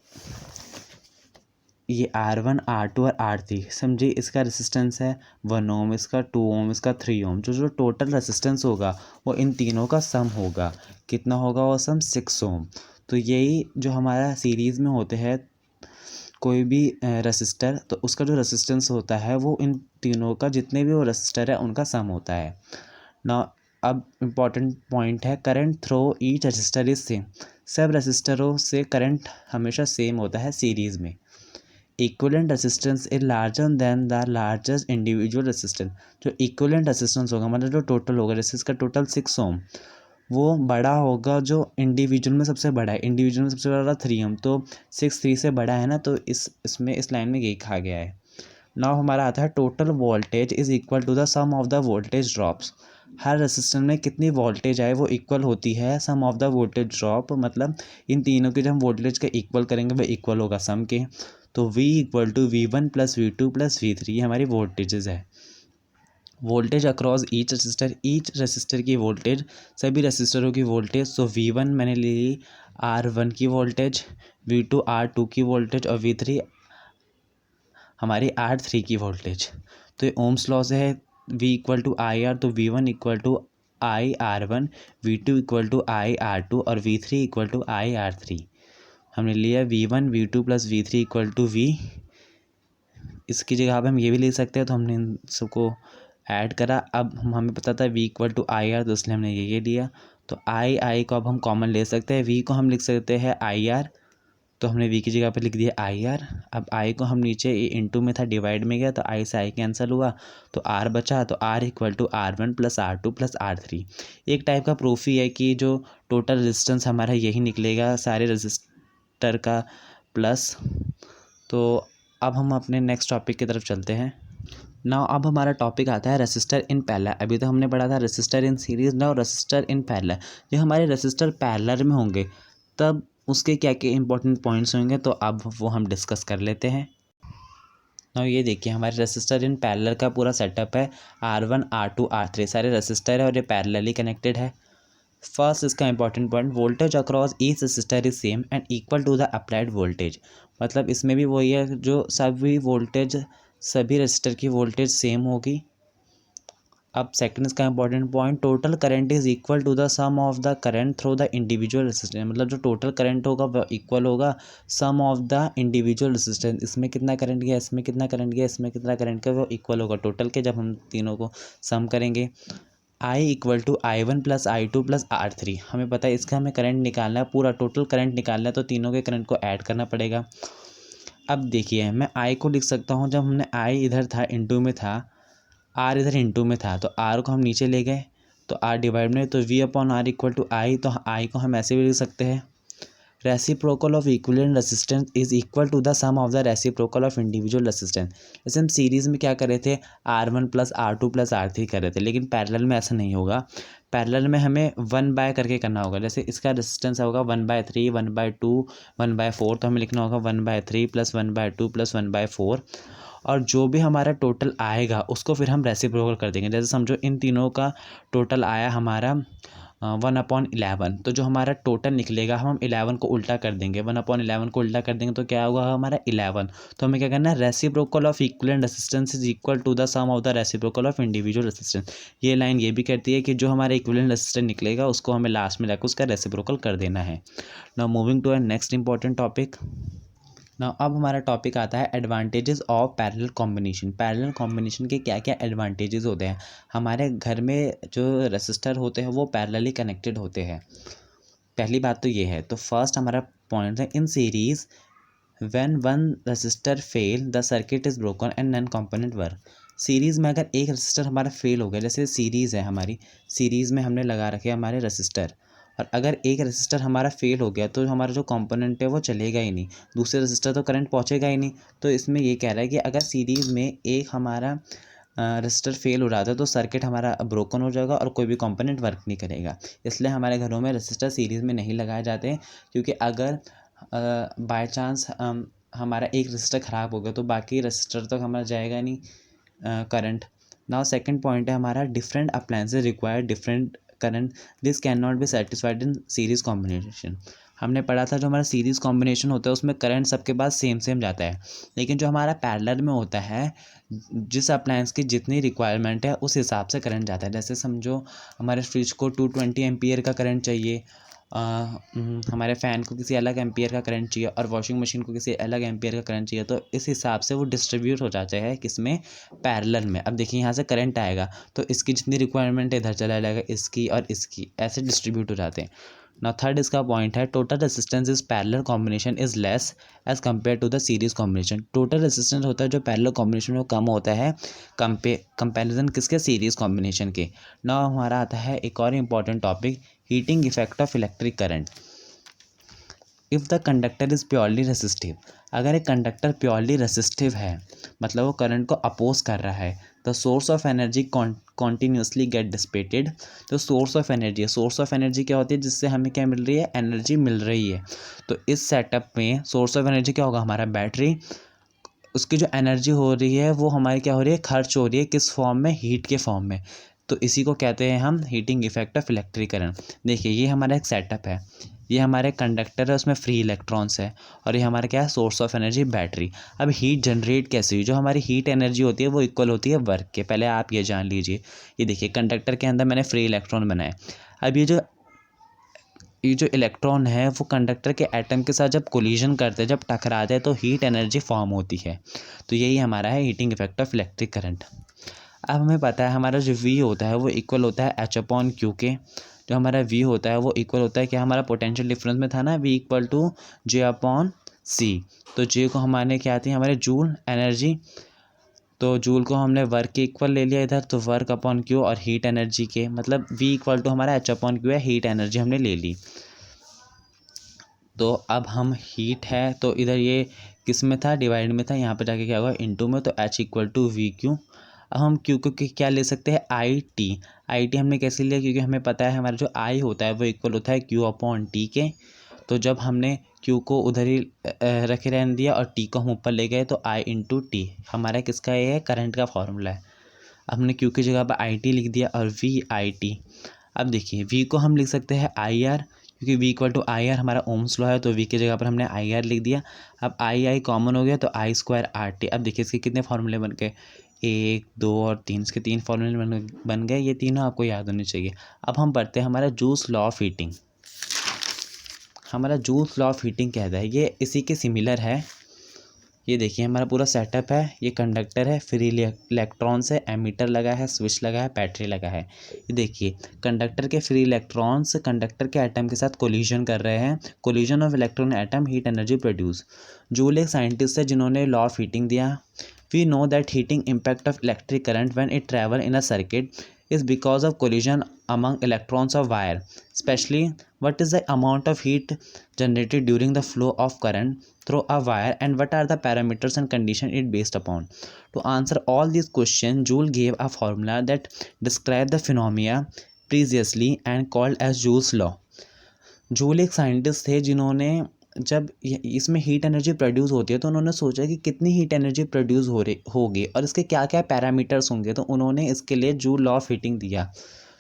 A: ये R1 R2 और R3, समझिए इसका रेसिस्टेंस है 1 ओम, इसका 2 ओम, इसका 3 ओम। जो टोटल रेसिस्टेंस होगा वो इन तीनों का सम होगा। कितना होगा वो सम? 6 ओम। तो यही जो हमारा सीरीज़ में होते हैं कोई भी रेसिस्टर, तो उसका जो रेसिस्टेंस होता है वो इन तीनों का, जितने भी वो रेसिस्टर है उनका सम होता है ना। अब इम्पॉर्टेंट पॉइंट है, current throw each resistor is same. सब रेसिस्टरों से करंट हमेशा सेम होता है सीरीज़ में। Equivalent resistance is larger than the largest individual resistance. जो इक्विवेलेंट रेसिस्टेंस होगा मतलब जो टोटल होगा, जैसे इसका टोटल 6 ओम, वो बड़ा होगा जो इंडिविजुअल में सबसे बड़ा है। इंडिविजुअल में सबसे बड़ा 3 ओम, तो 6 3 से बड़ा है ना, तो इसमें इस लाइन में यही कहा गया है। नाउ हमारा आता है total voltage is equal to the sum of the voltage drops. हर रेसिस्टर में कितनी वोल्टेज आए वो इक्वल होती है sum of the voltage drop, मतलब इन तीनों के जब हम वोल्टेज का इक्वल करेंगे वो इक्वल होगा सम के। तो V equal to V1 plus V2 plus V3, ये हमारी वोल्टेजेस है। वोल्टेज अक्रॉस ईच रेसिस्टर की वोल्टेज, सभी रेसिस्टरों की वोल्टेज। सो V1 मैंने ली R1 की वोल्टेज, V2 R2 की वोल्टेज और V3 हमारी R3 की वोल्टेज। तो ये ओम्स लॉ से है, V equal to I R, तो V1 equal to I R1, V2 equal to I R2 और V3 equal to I R3। हमने लिया V1 V2 plus V3 equal to V। इसकी जगह पे हम ये भी ले सकते हैं, तो हमने इन सबको ऐड करा। अब हमें पता था V equal to I R, तो इसलिए हमने ये लिया। तो आई को अब हम कॉमन ले सकते हैं, V को हम लिख सकते हैं आई आर, तो हमने V की जगह पे लिख दिया आई आर। अब I को हम नीचे इंटू में था, डिवाइड में गया, तो I से I कैंसिल हुआ, तो R बचा। तो R equal to R1 plus R2 plus R3। एक टाइप का प्रूफ ही है कि जो टोटल रेजिस्टेंस हमारा यही निकलेगा सारे रेजिस्टर का प्लस। तो अब हम अपने नेक्स्ट टॉपिक की तरफ चलते हैं ना। अब हमारा टॉपिक आता है रेसिस्टर इन पैरेलल। अभी तो हमने पढ़ा था रेसिस्टर इन सीरीज ना, और रेसिस्टर इन पैरेलल। जो हमारे रेसिस्टर पैरेलल में होंगे तब उसके क्या क्या इंपॉर्टेंट पॉइंट्स होंगे, तो अब वो हम डिस्कस कर लेते हैं ना। ये देखिए हमारे रेसिस्टर इन पैरेलल का पूरा सेटअप है। R1 R2 R3 सारे रेसिस्टर है और ये पैरेलली कनेक्टेड है। फर्स्ट इसका important point, voltage across each resistor is same and equal to the applied voltage. मतलब इसमें भी वही है, जो सभी वोल्टेज, सभी रेसिस्टर की वोल्टेज सेम होगी। अब सेकंड इसका important point, total current is equal to the sum of the current through the individual resistance. मतलब जो टोटल करंट होगा वह इक्वल होगा sum of the individual resistance. इसमें कितना करंट गया, इसमें कितना करंट गया, इसमें कितना करंट गया, वो इक्वल होगा टोटल के, जब हम तीनों को सम करेंगे। I equal to I1 plus I2 plus R3, हमें पता है इसका हमें करंट निकालना है, पूरा टोटल करंट निकालना है, तो तीनों के करंट को ऐड करना पड़ेगा। अब देखिए मैं I को लिख सकता हूँ, जब हमने I इधर था इंटू में था, R इधर इंटू में था, तो R को हम नीचे ले गए, तो R डिवाइड में, तो V upon R equal to I, तो I को हम ऐसे भी लिख सकते हैं, reciprocal of equivalent resistance is equal to the sum of the reciprocal of individual resistance. जैसे हम सीरीज़ में क्या कर रहे थे, R1 plus R2 plus R3 कर रहे थे, लेकिन पैरेलल में ऐसा नहीं होगा। पैरेलल में हमें 1 बाय करके करना होगा। जैसे इसका रेसिस्टेंस होगा 1/3 1/2 1/4, तो हमें लिखना होगा 1/3 प्लस 1/2 प्लस 1/4, और जो भी हमारा टोटल आएगा उसको फिर हम रेसिप्रोकल कर देंगे। जैसे समझो इन तीनों का टोटल आया हमारा 1/11, तो जो हमारा टोटल निकलेगा हम 11 को उल्टा कर देंगे, 1/11 को उल्टा कर देंगे तो क्या होगा हमारा 11। तो हमें क्या करना है, reciprocal of equivalent resistance is equal to the sum of the reciprocal of individual resistance. ये लाइन ये भी कहती है कि जो हमारा इक्विवेलेंट रेसिस्टेंस निकलेगा उसको हमें लास्ट में जाकर उसका रेसिप्रोकल कर देना है। Now moving to a next important topic. ना अब हमारा टॉपिक आता है advantages of parallel combination. Parallel combination के क्या क्या एडवांटेजेस होते हैं। हमारे घर में जो रेसिस्टर होते हैं वो पैरेलली कनेक्टेड होते हैं, पहली बात तो ये है। तो फर्स्ट हमारा पॉइंट है, in series when one resistor fail the circuit is broken and non component work. Series में अगर एक रेसिस्टर हमारा फेल हो गया, जैसे सीरीज़ है हमारी, सीरीज़ में हमने लगा रखे हमारे रेसिस्टर, और अगर एक रेसिस्टर हमारा फेल हो गया तो हमारा जो कंपोनेंट है वो चलेगा ही नहीं, दूसरे रेसिस्टर तो करंट पहुंचेगा ही नहीं। तो इसमें ये कह रहा है कि अगर सीरीज़ में एक हमारा रेसिस्टर फेल हो रहा था तो सर्किट हमारा ब्रोकन हो जाएगा और कोई भी कंपोनेंट वर्क नहीं करेगा। इसलिए हमारे घरों में रेसिस्टर सीरीज़ में नहीं लगाए जाते हैं, क्योंकि अगर बाय चांस हमारा एक रेसिस्टर ख़राब हो गया तो बाकी रेसिस्टर तक हमारा जाएगा नहीं करंट। नाउ सेकंड पॉइंट है हमारा different appliances require different current, this can not be satisfied in series combination. हमने पढ़ा था जो हमारा सीरीज कॉम्बिनेशन होता है उसमें करंट सबके पास सेम सेम जाता है, लेकिन जो हमारा पैरेलल में होता है जिस अप्लायंस की जितनी रिक्वायरमेंट है उस हिसाब से करंट जाता है। जैसे समझो हमारे फ्रिज को 220 एम्पियर का करंट चाहिए, हमारे फ़ैन को किसी अलग एम्पियर का करंट चाहिए और वॉशिंग मशीन को किसी अलग एम्पियर का करंट चाहिए, तो इस हिसाब से वो डिस्ट्रीब्यूट हो जाता है किसमें, पैरेलल में। अब देखिए यहाँ से करंट आएगा तो इसकी जितनी रिक्वायरमेंट है इधर चला जाएगा, इसकी और इसकी, ऐसे डिस्ट्रीब्यूट हो जाते हैं। नाउ थर्ड इसका पॉइंट है total resistance is parallel combination is less as compare to the series combination. Total resistance होता है जो पैरेलल कॉम्बिनेशन में कम होता है कंपैरिजन किसके, सीरीज कॉम्बिनेशन के। नाउ हमारा आता है एक और important topic, heating effect of electric current. If the conductor is purely resistive, अगर एक कंडक्टर प्योरली रेसिस्टिव है मतलब वो करंट को अपोज कर रहा है, the source of energy continuously get dissipated. जो सोर्स ऑफ एनर्जी है, सोर्स ऑफ एनर्जी क्या होती है, जिससे हमें क्या मिल रही है, एनर्जी मिल रही है। तो इस सेटअप में सोर्स ऑफ एनर्जी क्या होगा, हमारा बैटरी। उसकी जो एनर्जी हो रही है वो हमारी क्या हो रही है, खर्च हो रही है किस फॉर्म में, हीट के फॉर्म में। तो इसी को कहते हैं हम heating effect of electric current. देखिए ये हमारा एक सेटअप है, ये हमारे कंडक्टर है उसमें फ्री इलेक्ट्रॉन्स है, और ये हमारा क्या है, सोर्स ऑफ एनर्जी बैटरी। अब हीट जनरेट कैसे हुई, जो हमारी हीट एनर्जी होती है वो इक्वल होती है वर्क के। पहले आप ये जान लीजिए, ये देखिए कंडक्टर के अंदर मैंने फ्री इलेक्ट्रॉन बनाए। अब ये जो इलेक्ट्रॉन है वो कंडक्टर के एटम के साथ जब कोलिजन करते हैं, जब टकराते हैं, तो हीट एनर्जी फॉर्म होती है। तो यही हमारा है heating effect of electric current. अब हमें पता है हमारा जो V होता है वो इक्वल होता है H/Q के। जो हमारा V होता है वो इक्वल होता है कि हमारा पोटेंशियल डिफरेंस में था ना, V इक्वल टू J/C। तो J को हमारे क्या आती है, हमारे जूल एनर्जी, तो जूल को हमने वर्क के इक्वल ले लिया इधर, तो वर्क अपॉन क्यू, और हीट एनर्जी के मतलब V इक्वल टू हमारा H/Q है, हीट एनर्जी हमने ले ली। तो अब हम हीट है तो इधर ये किस में था, डिवाइड में था, यहाँ पे जाके क्या होगा, इनटू में, तो H इक्वल टू VQ। अब हम Q को क्या ले सकते हैं, IT हमने कैसे लिया, क्योंकि हमें पता है हमारा जो I होता है वो इक्वल होता है Q/T के। तो जब हमने Q को उधर ही रखे रहने दिया और T को हम ऊपर ले गए, तो I इंटू टी हमारा किसका, ये है करंट का फॉर्मूला है। अब हमने Q की जगह पर IT लिख दिया और VIT। अब देखिए V को हम लिख सकते हैं IR, क्योंकि V equal to I R हमारा ओम्स लॉ है, तो V की जगह पर हमने IR लिख दिया। अब आई कॉमन हो गया तो I² RT। अब देखिए इसके कितने फार्मूले बन गए, 1 2 और 3, इसके 3 फार्मूले बन गए, ये तीनों आपको याद होने चाहिए। अब हम पढ़ते हैं हमारा जूल्स लॉ ऑफ हीटिंग। हमारा जूल्स लॉ ऑफ हीटिंग कहता है, ये इसी के सिमिलर है। ये देखिए हमारा पूरा सेटअप है, ये कंडक्टर है, फ्री इलेक्ट्रॉन्स है, एमीटर लगा है, स्विच लगा है, बैटरी लगा है। ये देखिए कंडक्टर के फ्री इलेक्ट्रॉन्स कंडक्टर के एटम के साथ कोलिजन कर रहे हैं, collision of electron atom heat energy produce. Joule एक साइंटिस्ट है जिन्होंने लॉ ऑफ हीटिंग दिया। We know that heating impact of electric current when it travel in a circuit is because of collision among electrons of wire. Especially, what is the amount of heat generated during the flow of current through a wire, and what are the parameters and conditions it based upon? To answer all these questions, Joule gave a formula that described the phenomena previously and called as Joule's law. Joule एक साइंटिस्ट थे जिन्होंने जब इसमें हीट एनर्जी प्रोड्यूस होती है तो उन्होंने सोचा कि कितनी हीट एनर्जी प्रोड्यूस होगी और इसके क्या क्या पैरामीटर्स होंगे, तो उन्होंने इसके लिए जूल लॉ ऑफ हीटिंग दिया।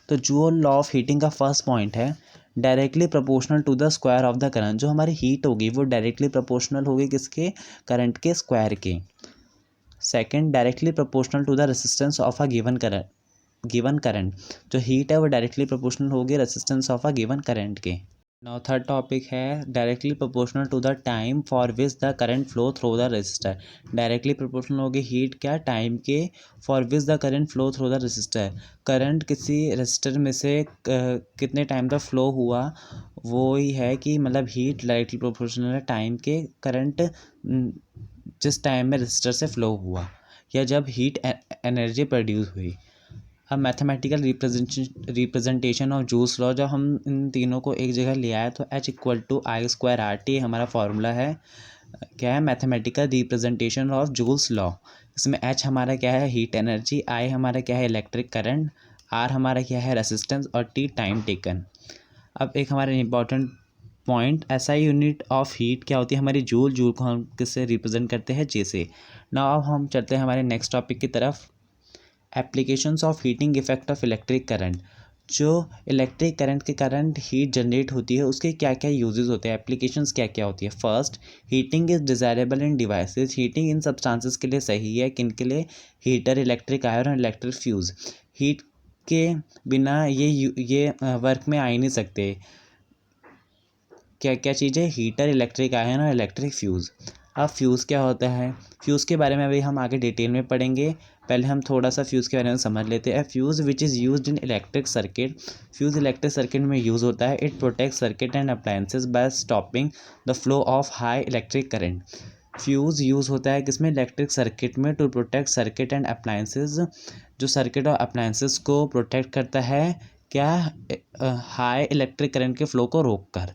A: तो जूल लॉ ऑफ हीटिंग का फर्स्ट पॉइंट है directly proportional to the square of the current. जो हमारी हीट होगी वो डायरेक्टली प्रोपोर्शनल होगी किसके, करंट के स्क्वायर के। Second, directly proportional to the resistance of a given current. जो हीट है वो डायरेक्टली प्रोपोर्शनल होगी resistance of a given current के। नाउ थर्ड टॉपिक है directly proportional to the time for which the current flow through the resistor. Directly proportional होगी हीट क्या, टाइम के, for which the current flow through the resistor. Current किसी रेजिस्टर में से कितने टाइम तक फ्लो हुआ, वो ही है कि मतलब हीट डायरेक्टली प्रोपोर्शनल है टाइम के, करंट जिस टाइम में रेजिस्टर से फ्लो हुआ या जब हीट एनर्जी प्रोड्यूस हुई। अब mathematical representation of Joule's law, जब हम इन तीनों को एक जगह ले आए तो H equal to I² RT हमारा फॉर्मूला है। क्या है, mathematical representation of Joule's law. इसमें H हमारा क्या है, हीट एनर्जी, I हमारा क्या है, इलेक्ट्रिक करंट, R हमारा क्या है, रेसिस्टेंस, और T टाइम टेकन। अब एक हमारा important point, SI unit of heat क्या होती है, हमारी जूल। जूल को हम किससे रिप्रेजेंट करते हैं, J से। नाउ अब हम चलते हैं हमारे नेक्स्ट टॉपिक की तरफ। Applications of heating effect of electric current, जो इलेक्ट्रिक करंट के कारण हीट जनरेट होती है उसके क्या क्या यूजेस होते हैं, एप्लीकेशंस क्या क्या होती है। First, heating is desirable in devices, heating in substances के लिए सही है, किन के लिए, हीटर, इलेक्ट्रिक आयरन और इलेक्ट्रिक फ्यूज़। हीट के बिना ये वर्क में आ ही नहीं सकते। क्या क्या चीज़ें, हीटर, इलेक्ट्रिक आयरन और इलेक्ट्रिक फ्यूज़। अब फ्यूज़ क्या होता है, फ्यूज़ के बारे में अभी हम आगे डिटेल में पढ़ेंगे, पहले हम थोड़ा सा फ्यूज़ के बारे में समझ लेते हैं। Fuse which is used in electric circuit, fuse electric circuit में यूज़ होता है। It protect circuit and appliances by stopping the flow of high electric current. Fuse use होता है किसमें, इलेक्ट्रिक सर्किट में, to protect circuit and appliances, जो सर्किट और अप्लायंसेस को प्रोटेक्ट करता है, क्या, हाई इलेक्ट्रिक करंट के फ्लो को रोक कर।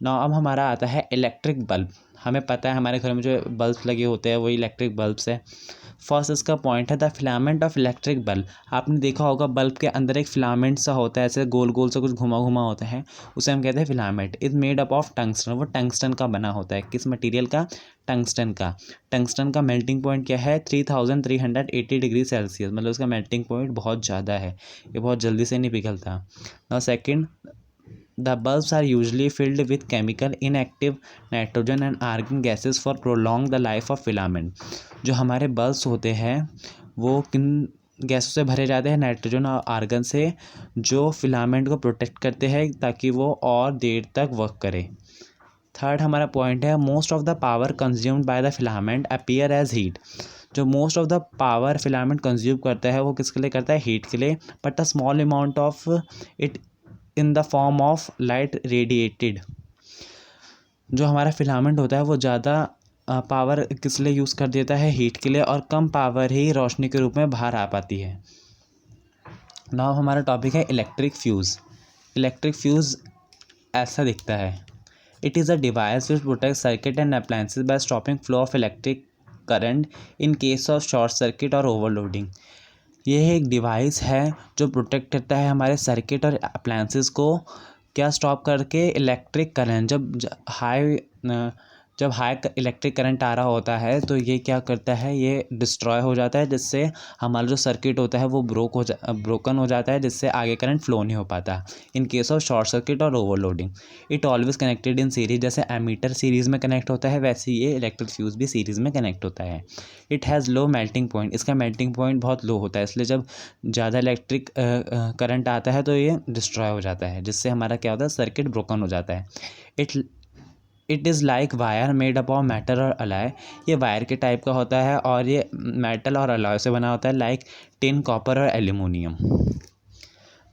A: ना अब हमारा आता है इलेक्ट्रिक बल्ब। हमें पता है हमारे घर में जो बल्ब लगे होते हैं वही इलेक्ट्रिक बल्ब्स है। फर्स्ट इसका पॉइंट है the filament of electric bulb. आपने देखा होगा बल्ब के अंदर एक फिलामेंट सा होता है, ऐसे गोल गोल सा कुछ घुमा घुमा होता है, उसे हम कहते हैं filament. Is made up of tungsten, वो टंगस्टन का बना होता है। किस मटेरियल का, टंगस्टन का। टंगस्टन का मेल्टिंग पॉइंट क्या है, 3380 डिग्री सेल्सियस, मतलब उसका मेल्टिंग पॉइंट बहुत ज़्यादा है, ये बहुत जल्दी से नहीं पिघलता। Now second, the bulbs are usually filled with chemical inactive nitrogen and argon gases for prolong the life of filament। जो हमारे बल्ब्स होते हैं वो किन गैसों से भरे जाते हैं, नाइट्रोजन और आर्गन से, जो फिलामेंट को प्रोटेक्ट करते हैं ताकि वो और देर तक वर्क करे। थर्ड हमारा पॉइंट है most of the power consumed by the filament appear as heat. जो most of the power filament consume करता है वो किसके लिए करता है, हीट के लिए, but a small amount of it in the form of light radiated. जो हमारा फिलामेंट होता है वो ज़्यादा पावर किस लिए यूज़ कर देता है, हीट के लिए, और कम पावर ही रोशनी के रूप में बाहर आ पाती है। नाउ हमारा टॉपिक है इलेक्ट्रिक फ्यूज़। इलेक्ट्रिक फ्यूज़ ऐसा दिखता है, it is a device which protect circuit and appliances by stopping flow of electric current in case of short circuit और ओवरलोडिंग। ये एक डिवाइस है जो प्रोटेक्ट करता है हमारे सर्किट और अप्लायंसेस को, क्या, स्टॉप करके इलेक्ट्रिक करंट, जब हाई इलेक्ट्रिक करंट आ रहा होता है तो ये क्या करता है, ये डिस्ट्रॉय हो जाता है, जिससे हमारा जो सर्किट होता है वो ब्रोकन हो जाता है, जिससे आगे करंट फ्लो नहीं हो पाता in case of short circuit और overloading. It always connected in series, जैसे एमीटर सीरीज़ में कनेक्ट होता है वैसे ये इलेक्ट्रिक फ्यूज़ भी सीरीज़ में कनेक्ट होता है। It has low melting point, इसका मेल्टिंग पॉइंट बहुत लो होता है, इसलिए जब ज़्यादा इलेक्ट्रिक करंट आता है तो ये डिस्ट्रॉय हो जाता है, जिससे हमारा क्या होता है, सर्किट ब्रोकन हो जाता है। It is like wire made up of metal और अलॉय, ये वायर के टाइप का होता है और ये मेटल और अलॉय से बना होता है, लाइक टिन, कॉपर और एल्यूमिनियम।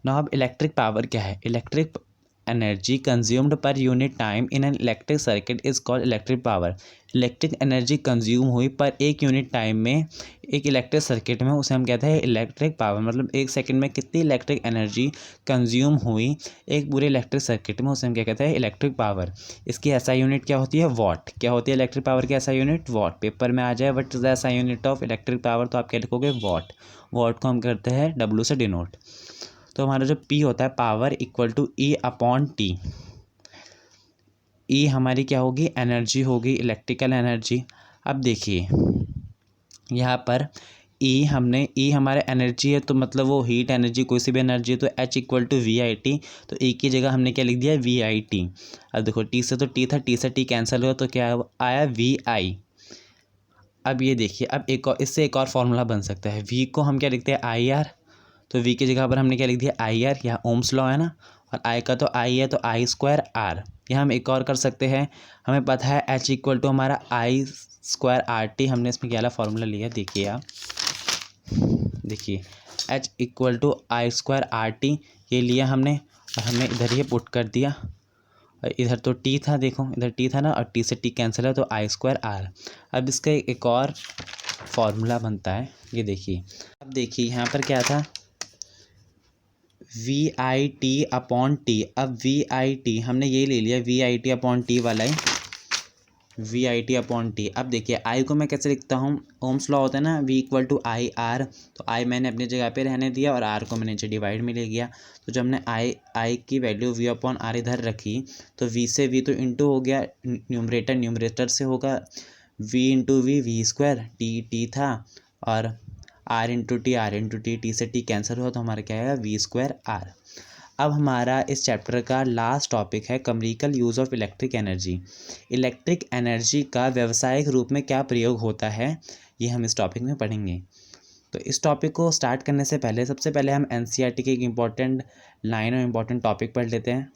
A: ना अब इलेक्ट्रिक पावर क्या है, electric energy consumed per unit time in an electric circuit is called electric power. Electric energy consume हुई पर एक यूनिट टाइम में एक इलेक्ट्रिक सर्किट में, उसे हम कहते हैं इलेक्ट्रिक पावर। मतलब एक सेकंड में कितनी इलेक्ट्रिक एनर्जी कंज्यूम हुई एक पूरे इलेक्ट्रिक सर्किट में, उसे हम क्या कहते हैं, इलेक्ट्रिक पावर। इसकी एसआई यूनिट क्या होती है, वॉट। क्या होती है इलेक्ट्रिक पावर की एसआई यूनिट, वॉट। पेपर में आ जाए what is the SI unit of electric power, तो आप क्या लिखोगे, वॉट। वॉट को हम करते हैं डब्ल्यू से डिनोट। तो हमारा जो P होता है, power equal to E upon T. E हमारी क्या होगी, एनर्जी होगी, इलेक्ट्रिकल एनर्जी। अब देखिए यहाँ पर E हमारा एनर्जी है, तो मतलब वो हीट एनर्जी, कोई सी भी एनर्जी है, तो H इक्वल टू VIT। तो E की जगह हमने क्या लिख दिया, VIT। अब देखो T से तो T था, T से T कैंसिल हुआ, तो क्या आया, VI। अब ये देखिए, अब एक और, इससे एक और फॉर्मूला बन सकता है। V को हम क्या लिखते हैं, IR। तो V की जगह पर हमने क्या लिख दिया, IR। यहाँ ओम्स लॉ है ना, और I का तो I है, तो I स्क्वायर R। यहाँ हम एक और कर सकते हैं, हमें पता है H इक्वल टू हमारा I स्क्वायर RT। हमने इसमें क्या वाला फॉर्मूला लिया, देखिए आप, देखिए H equal to I square RT, ये लिया हमने, और हमने इधर ये पुट कर दिया, और इधर तो T था, देखो इधर T था ना, और T से T कैंसिल है, तो I स्क्वायर R। अब इसका एक और फॉर्मूला बनता है, ये देखिए। अब देखिए यहाँ पर क्या था, VIT अपॉन टी। अब VIT हमने ये ले लिया, VIT अपॉन टी वाला ही, VIT अपॉन टी। अब देखिए I को मैं कैसे लिखता हूँ, ओम्स लॉ होता है ना, V इक्वल टू IR। तो I मैंने अपनी जगह पे रहने दिया और R को मैंने नीचे डिवाइड में ले गया। तो जब हमने I की वैल्यू V अपॉन R इधर रखी, तो V से V तो इंटू हो गया, न्यूमरेटर से होगा V into V, V square, T था, और R × T से T कैंसिल हुआ तो हमारा क्या आएगा V²R। अब हमारा इस चैप्टर का लास्ट टॉपिक है commercial use of electric energy. Electric energy का व्यावसायिक रूप में क्या प्रयोग होता है, ये हम इस टॉपिक में पढ़ेंगे। तो इस टॉपिक को स्टार्ट करने से पहले सबसे पहले हम एनसीईआरटी के एक इम्पॉर्टेंट लाइन और इम्पॉर्टेंट टॉपिक पढ़ लेते हैं।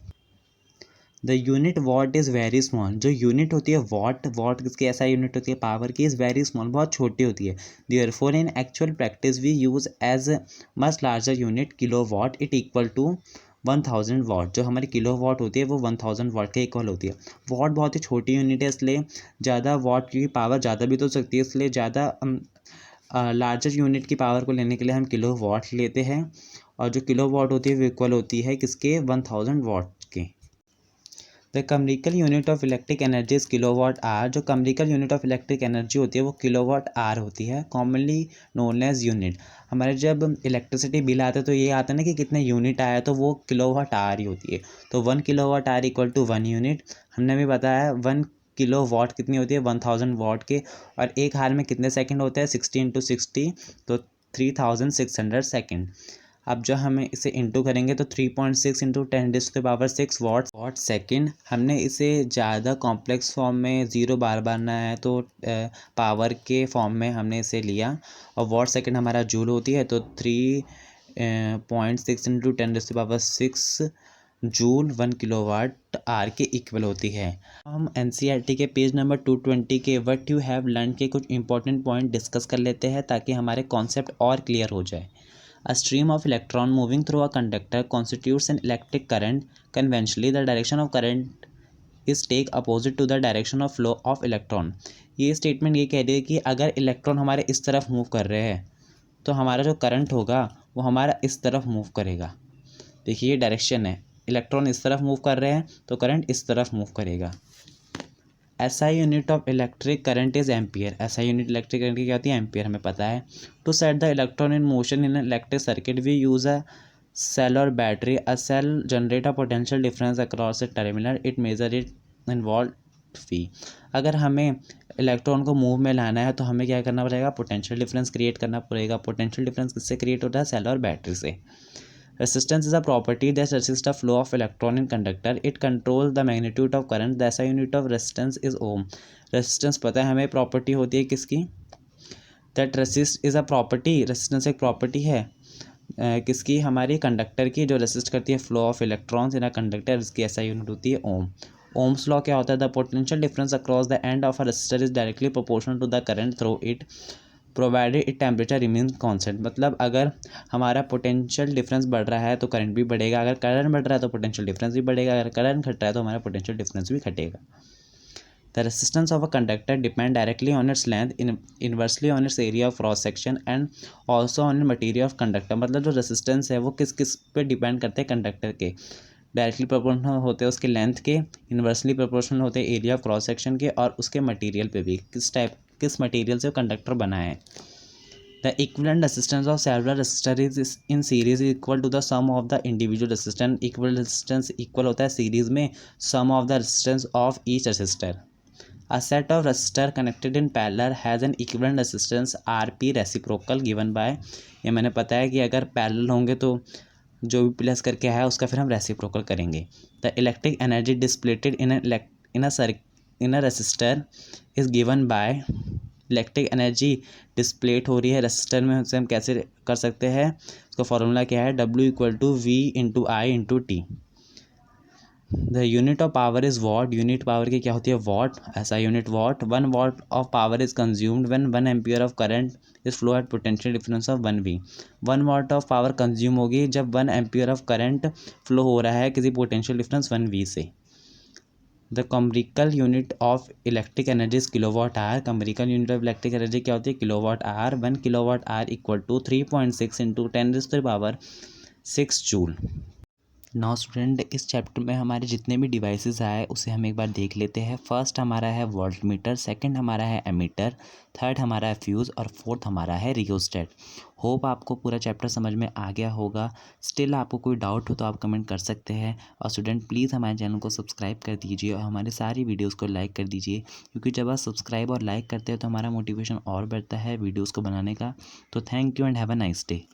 A: The unit what is very small. जो यूनिट होती है वॉट किसकी ऐसा यूनिट होती है पावर की, इज़ वेरी स्मॉल, बहुत छोटी होती है। Therefore in actual practice we use as much larger unit kilo watt, it equal to 1000 watt. जो हमारी किलो वॉट होती है वो 1000 वाट के इक्वल होती है। वॉट बहुत ही छोटी यूनिट है, इसलिए ज़्यादा वॉट की पावर ज़्यादा भी तो हो सकती है, इसलिए ज़्यादा लार्जर यूनिट की पावर को लेने के लिए हम किलो वॉट लेते हैं। और जो किलो वॉट होती है वो इक्वल होती है किसके, 1000 वाट के। The commercial unit of electric energy is kilowatt hour. जो commercial unit of electric energy होती है वो किलोवाट आर होती है, कॉमनली नोन एज यूनिट। हमारे जब इलेक्ट्रिसिटी बिल आता है तो ये आता है ना कि कितने यूनिट आया, तो वो किलोवाट आर ही होती है। तो 1 kilowatt hour equal to 1 unit. हमने भी बताया 1 किलो वाट कितनी होती है, 1000 वाट के। और एक हाल में कितने सेकंड होते हैं, 60 × 60, तो 3600 सेकंड। अब जो हमें इसे इंटू करेंगे तो 3.6 × 10⁻6 वाट सेकंड। हमने इसे ज़्यादा कॉम्प्लेक्स फॉर्म में ज़ीरो बार बार ना है तो पावर के फॉर्म में हमने इसे लिया। और वाट सेकंड हमारा जूल होती है, तो 3.6 × 10⁻6 जूल 1 किलोवाट आर के इक्वल होती है। हम एनसीईआरटी के पेज नंबर 220 के व्हाट यू हैव लर्न के कुछ इंपॉर्टेंट पॉइंट डिस्कस कर लेते हैं ताकि हमारे कॉन्सेप्ट और क्लियर हो जाए। A stream of electron moving through a conductor constitutes an electric current. Conventionally, the direction of current is take opposite to the direction of flow of electron. ये स्टेटमेंट ये कह रही है कि अगर इलेक्ट्रॉन हमारे इस तरफ मूव कर रहे हैं तो हमारा जो करंट होगा वो हमारा इस तरफ मूव करेगा। देखिए ये डायरेक्शन है, इलेक्ट्रॉन इस तरफ मूव कर रहे हैं तो करंट इस तरफ मूव करेगा। SI unit of electric current is ampere. SI unit electric current की क्या होती है, एम्पियर, हमें पता है। To set the electron in motion in electric circuit we use a cell और battery. A cell generate a potential difference across a terminal, it measure it in volt फी। अगर हमें इलेक्ट्रॉन को मूव में लाना है तो हमें क्या करना पड़ेगा, पोटेंशियल डिफरेंस क्रिएट करना पड़ेगा। पोटेंशियल डिफरेंस किससे क्रिएट होता है, सेल और बैटरी से। Resistance is a property that resists the flow of electron in conductor. It controls the magnitude of current. The SI unit of resistance is ohm. Resistance पता है हमें प्रॉपर्टी होती है किसकी, that resist is a property. Resistance एक प्रॉपर्टी है किसकी, हमारी कंडक्टर की, जो रेसिस्ट करती है flow of electrons in a conductor. इसकी SI यूनिट होती है ओम। ओम्स लॉ क्या होता है, the potential difference across the end of a resistor is directly proportional to the current through it provided it temperature remains constant. मतलब अगर हमारा पोटेंशियल डिफरेंस बढ़ रहा है तो करंट भी बढ़ेगा, अगर करंट बढ़ रहा है तो पोटेंशियल डिफरेंस भी बढ़ेगा, अगर करंट घट रहा है तो हमारा पोटेंशियल डिफरेंस भी घटेगा। The resistance of a conductor depend directly on its length, inversely on it's area of cross section and also on material of conductor. मतलब जो रेसिस्टेंस है वो किस किस पे डिपेंड करते हैं, कंडक्टर के डायरेक्टली प्रोपोर्शनल होते हैं उसके लेंथ के, इनवर्सली प्रोपोर्शनल होते हैं एरिया ऑफ क्रॉस सेक्शन के, और उसके मटेरियल पे भी किस मटेरियल से कंडक्टर बना है। The equivalent resistance of several resistor is in series equal to the sum of the individual resistance. Equal resistance equal होता है सीरीज में sum of the resistance of each resistor. A set of resistor connected in parallel has an equivalent resistance RP reciprocal given by। ये मैंने पता है कि अगर पैरेलल होंगे तो जो भी प्लस करके है उसका फिर हम रेसिप्रोकल करेंगे। The electric energy dissipated in a resistor is given by. Electric energy dissipate हो रही है रेसिस्टर में, उसे हम कैसे कर सकते हैं, उसका फॉर्मूला क्या है, W = V × I × T। The unit of power is watt. Unit power की क्या होती है, वॉट। ऐसा unit watt. 1 watt of power is consumed when 1 ampere of current is flow at potential difference of 1V। 1 watt of power consume होगी जब 1 एम्पियर ऑफ करंट फ्लो हो रहा है किसी पोटेंशियल डिफरेंस 1V से। The commercial unit of electric energy is kilowatt hour. Commercial unit of electric energy क्या होती है, kilowatt hour. 1 kilowatt hour equal to 3.6 × 10⁻6 joule. Now student, इस चैप्टर में हमारे जितने भी डिवाइसेस आए उसे हम एक बार देख लेते हैं। फर्स्ट हमारा है वोल्ट मीटर, सेकंड हमारा है एमीटर, थर्ड हमारा है फ्यूज़ और फोर्थ हमारा है रियोस्टेट। होप आपको पूरा चैप्टर समझ में आ गया होगा। स्टिल आपको कोई डाउट हो तो आप कमेंट कर सकते हैं। और स्टूडेंट प्लीज़ हमारे चैनल को सब्सक्राइब कर दीजिए और हमारी सारी वीडियोज़ को लाइक कर दीजिए, क्योंकि जब आप सब्सक्राइब और लाइक करते हैं तो हमारा मोटिवेशन और बढ़ता है वीडियोज़ को बनाने का। तो thank you and have a nice day.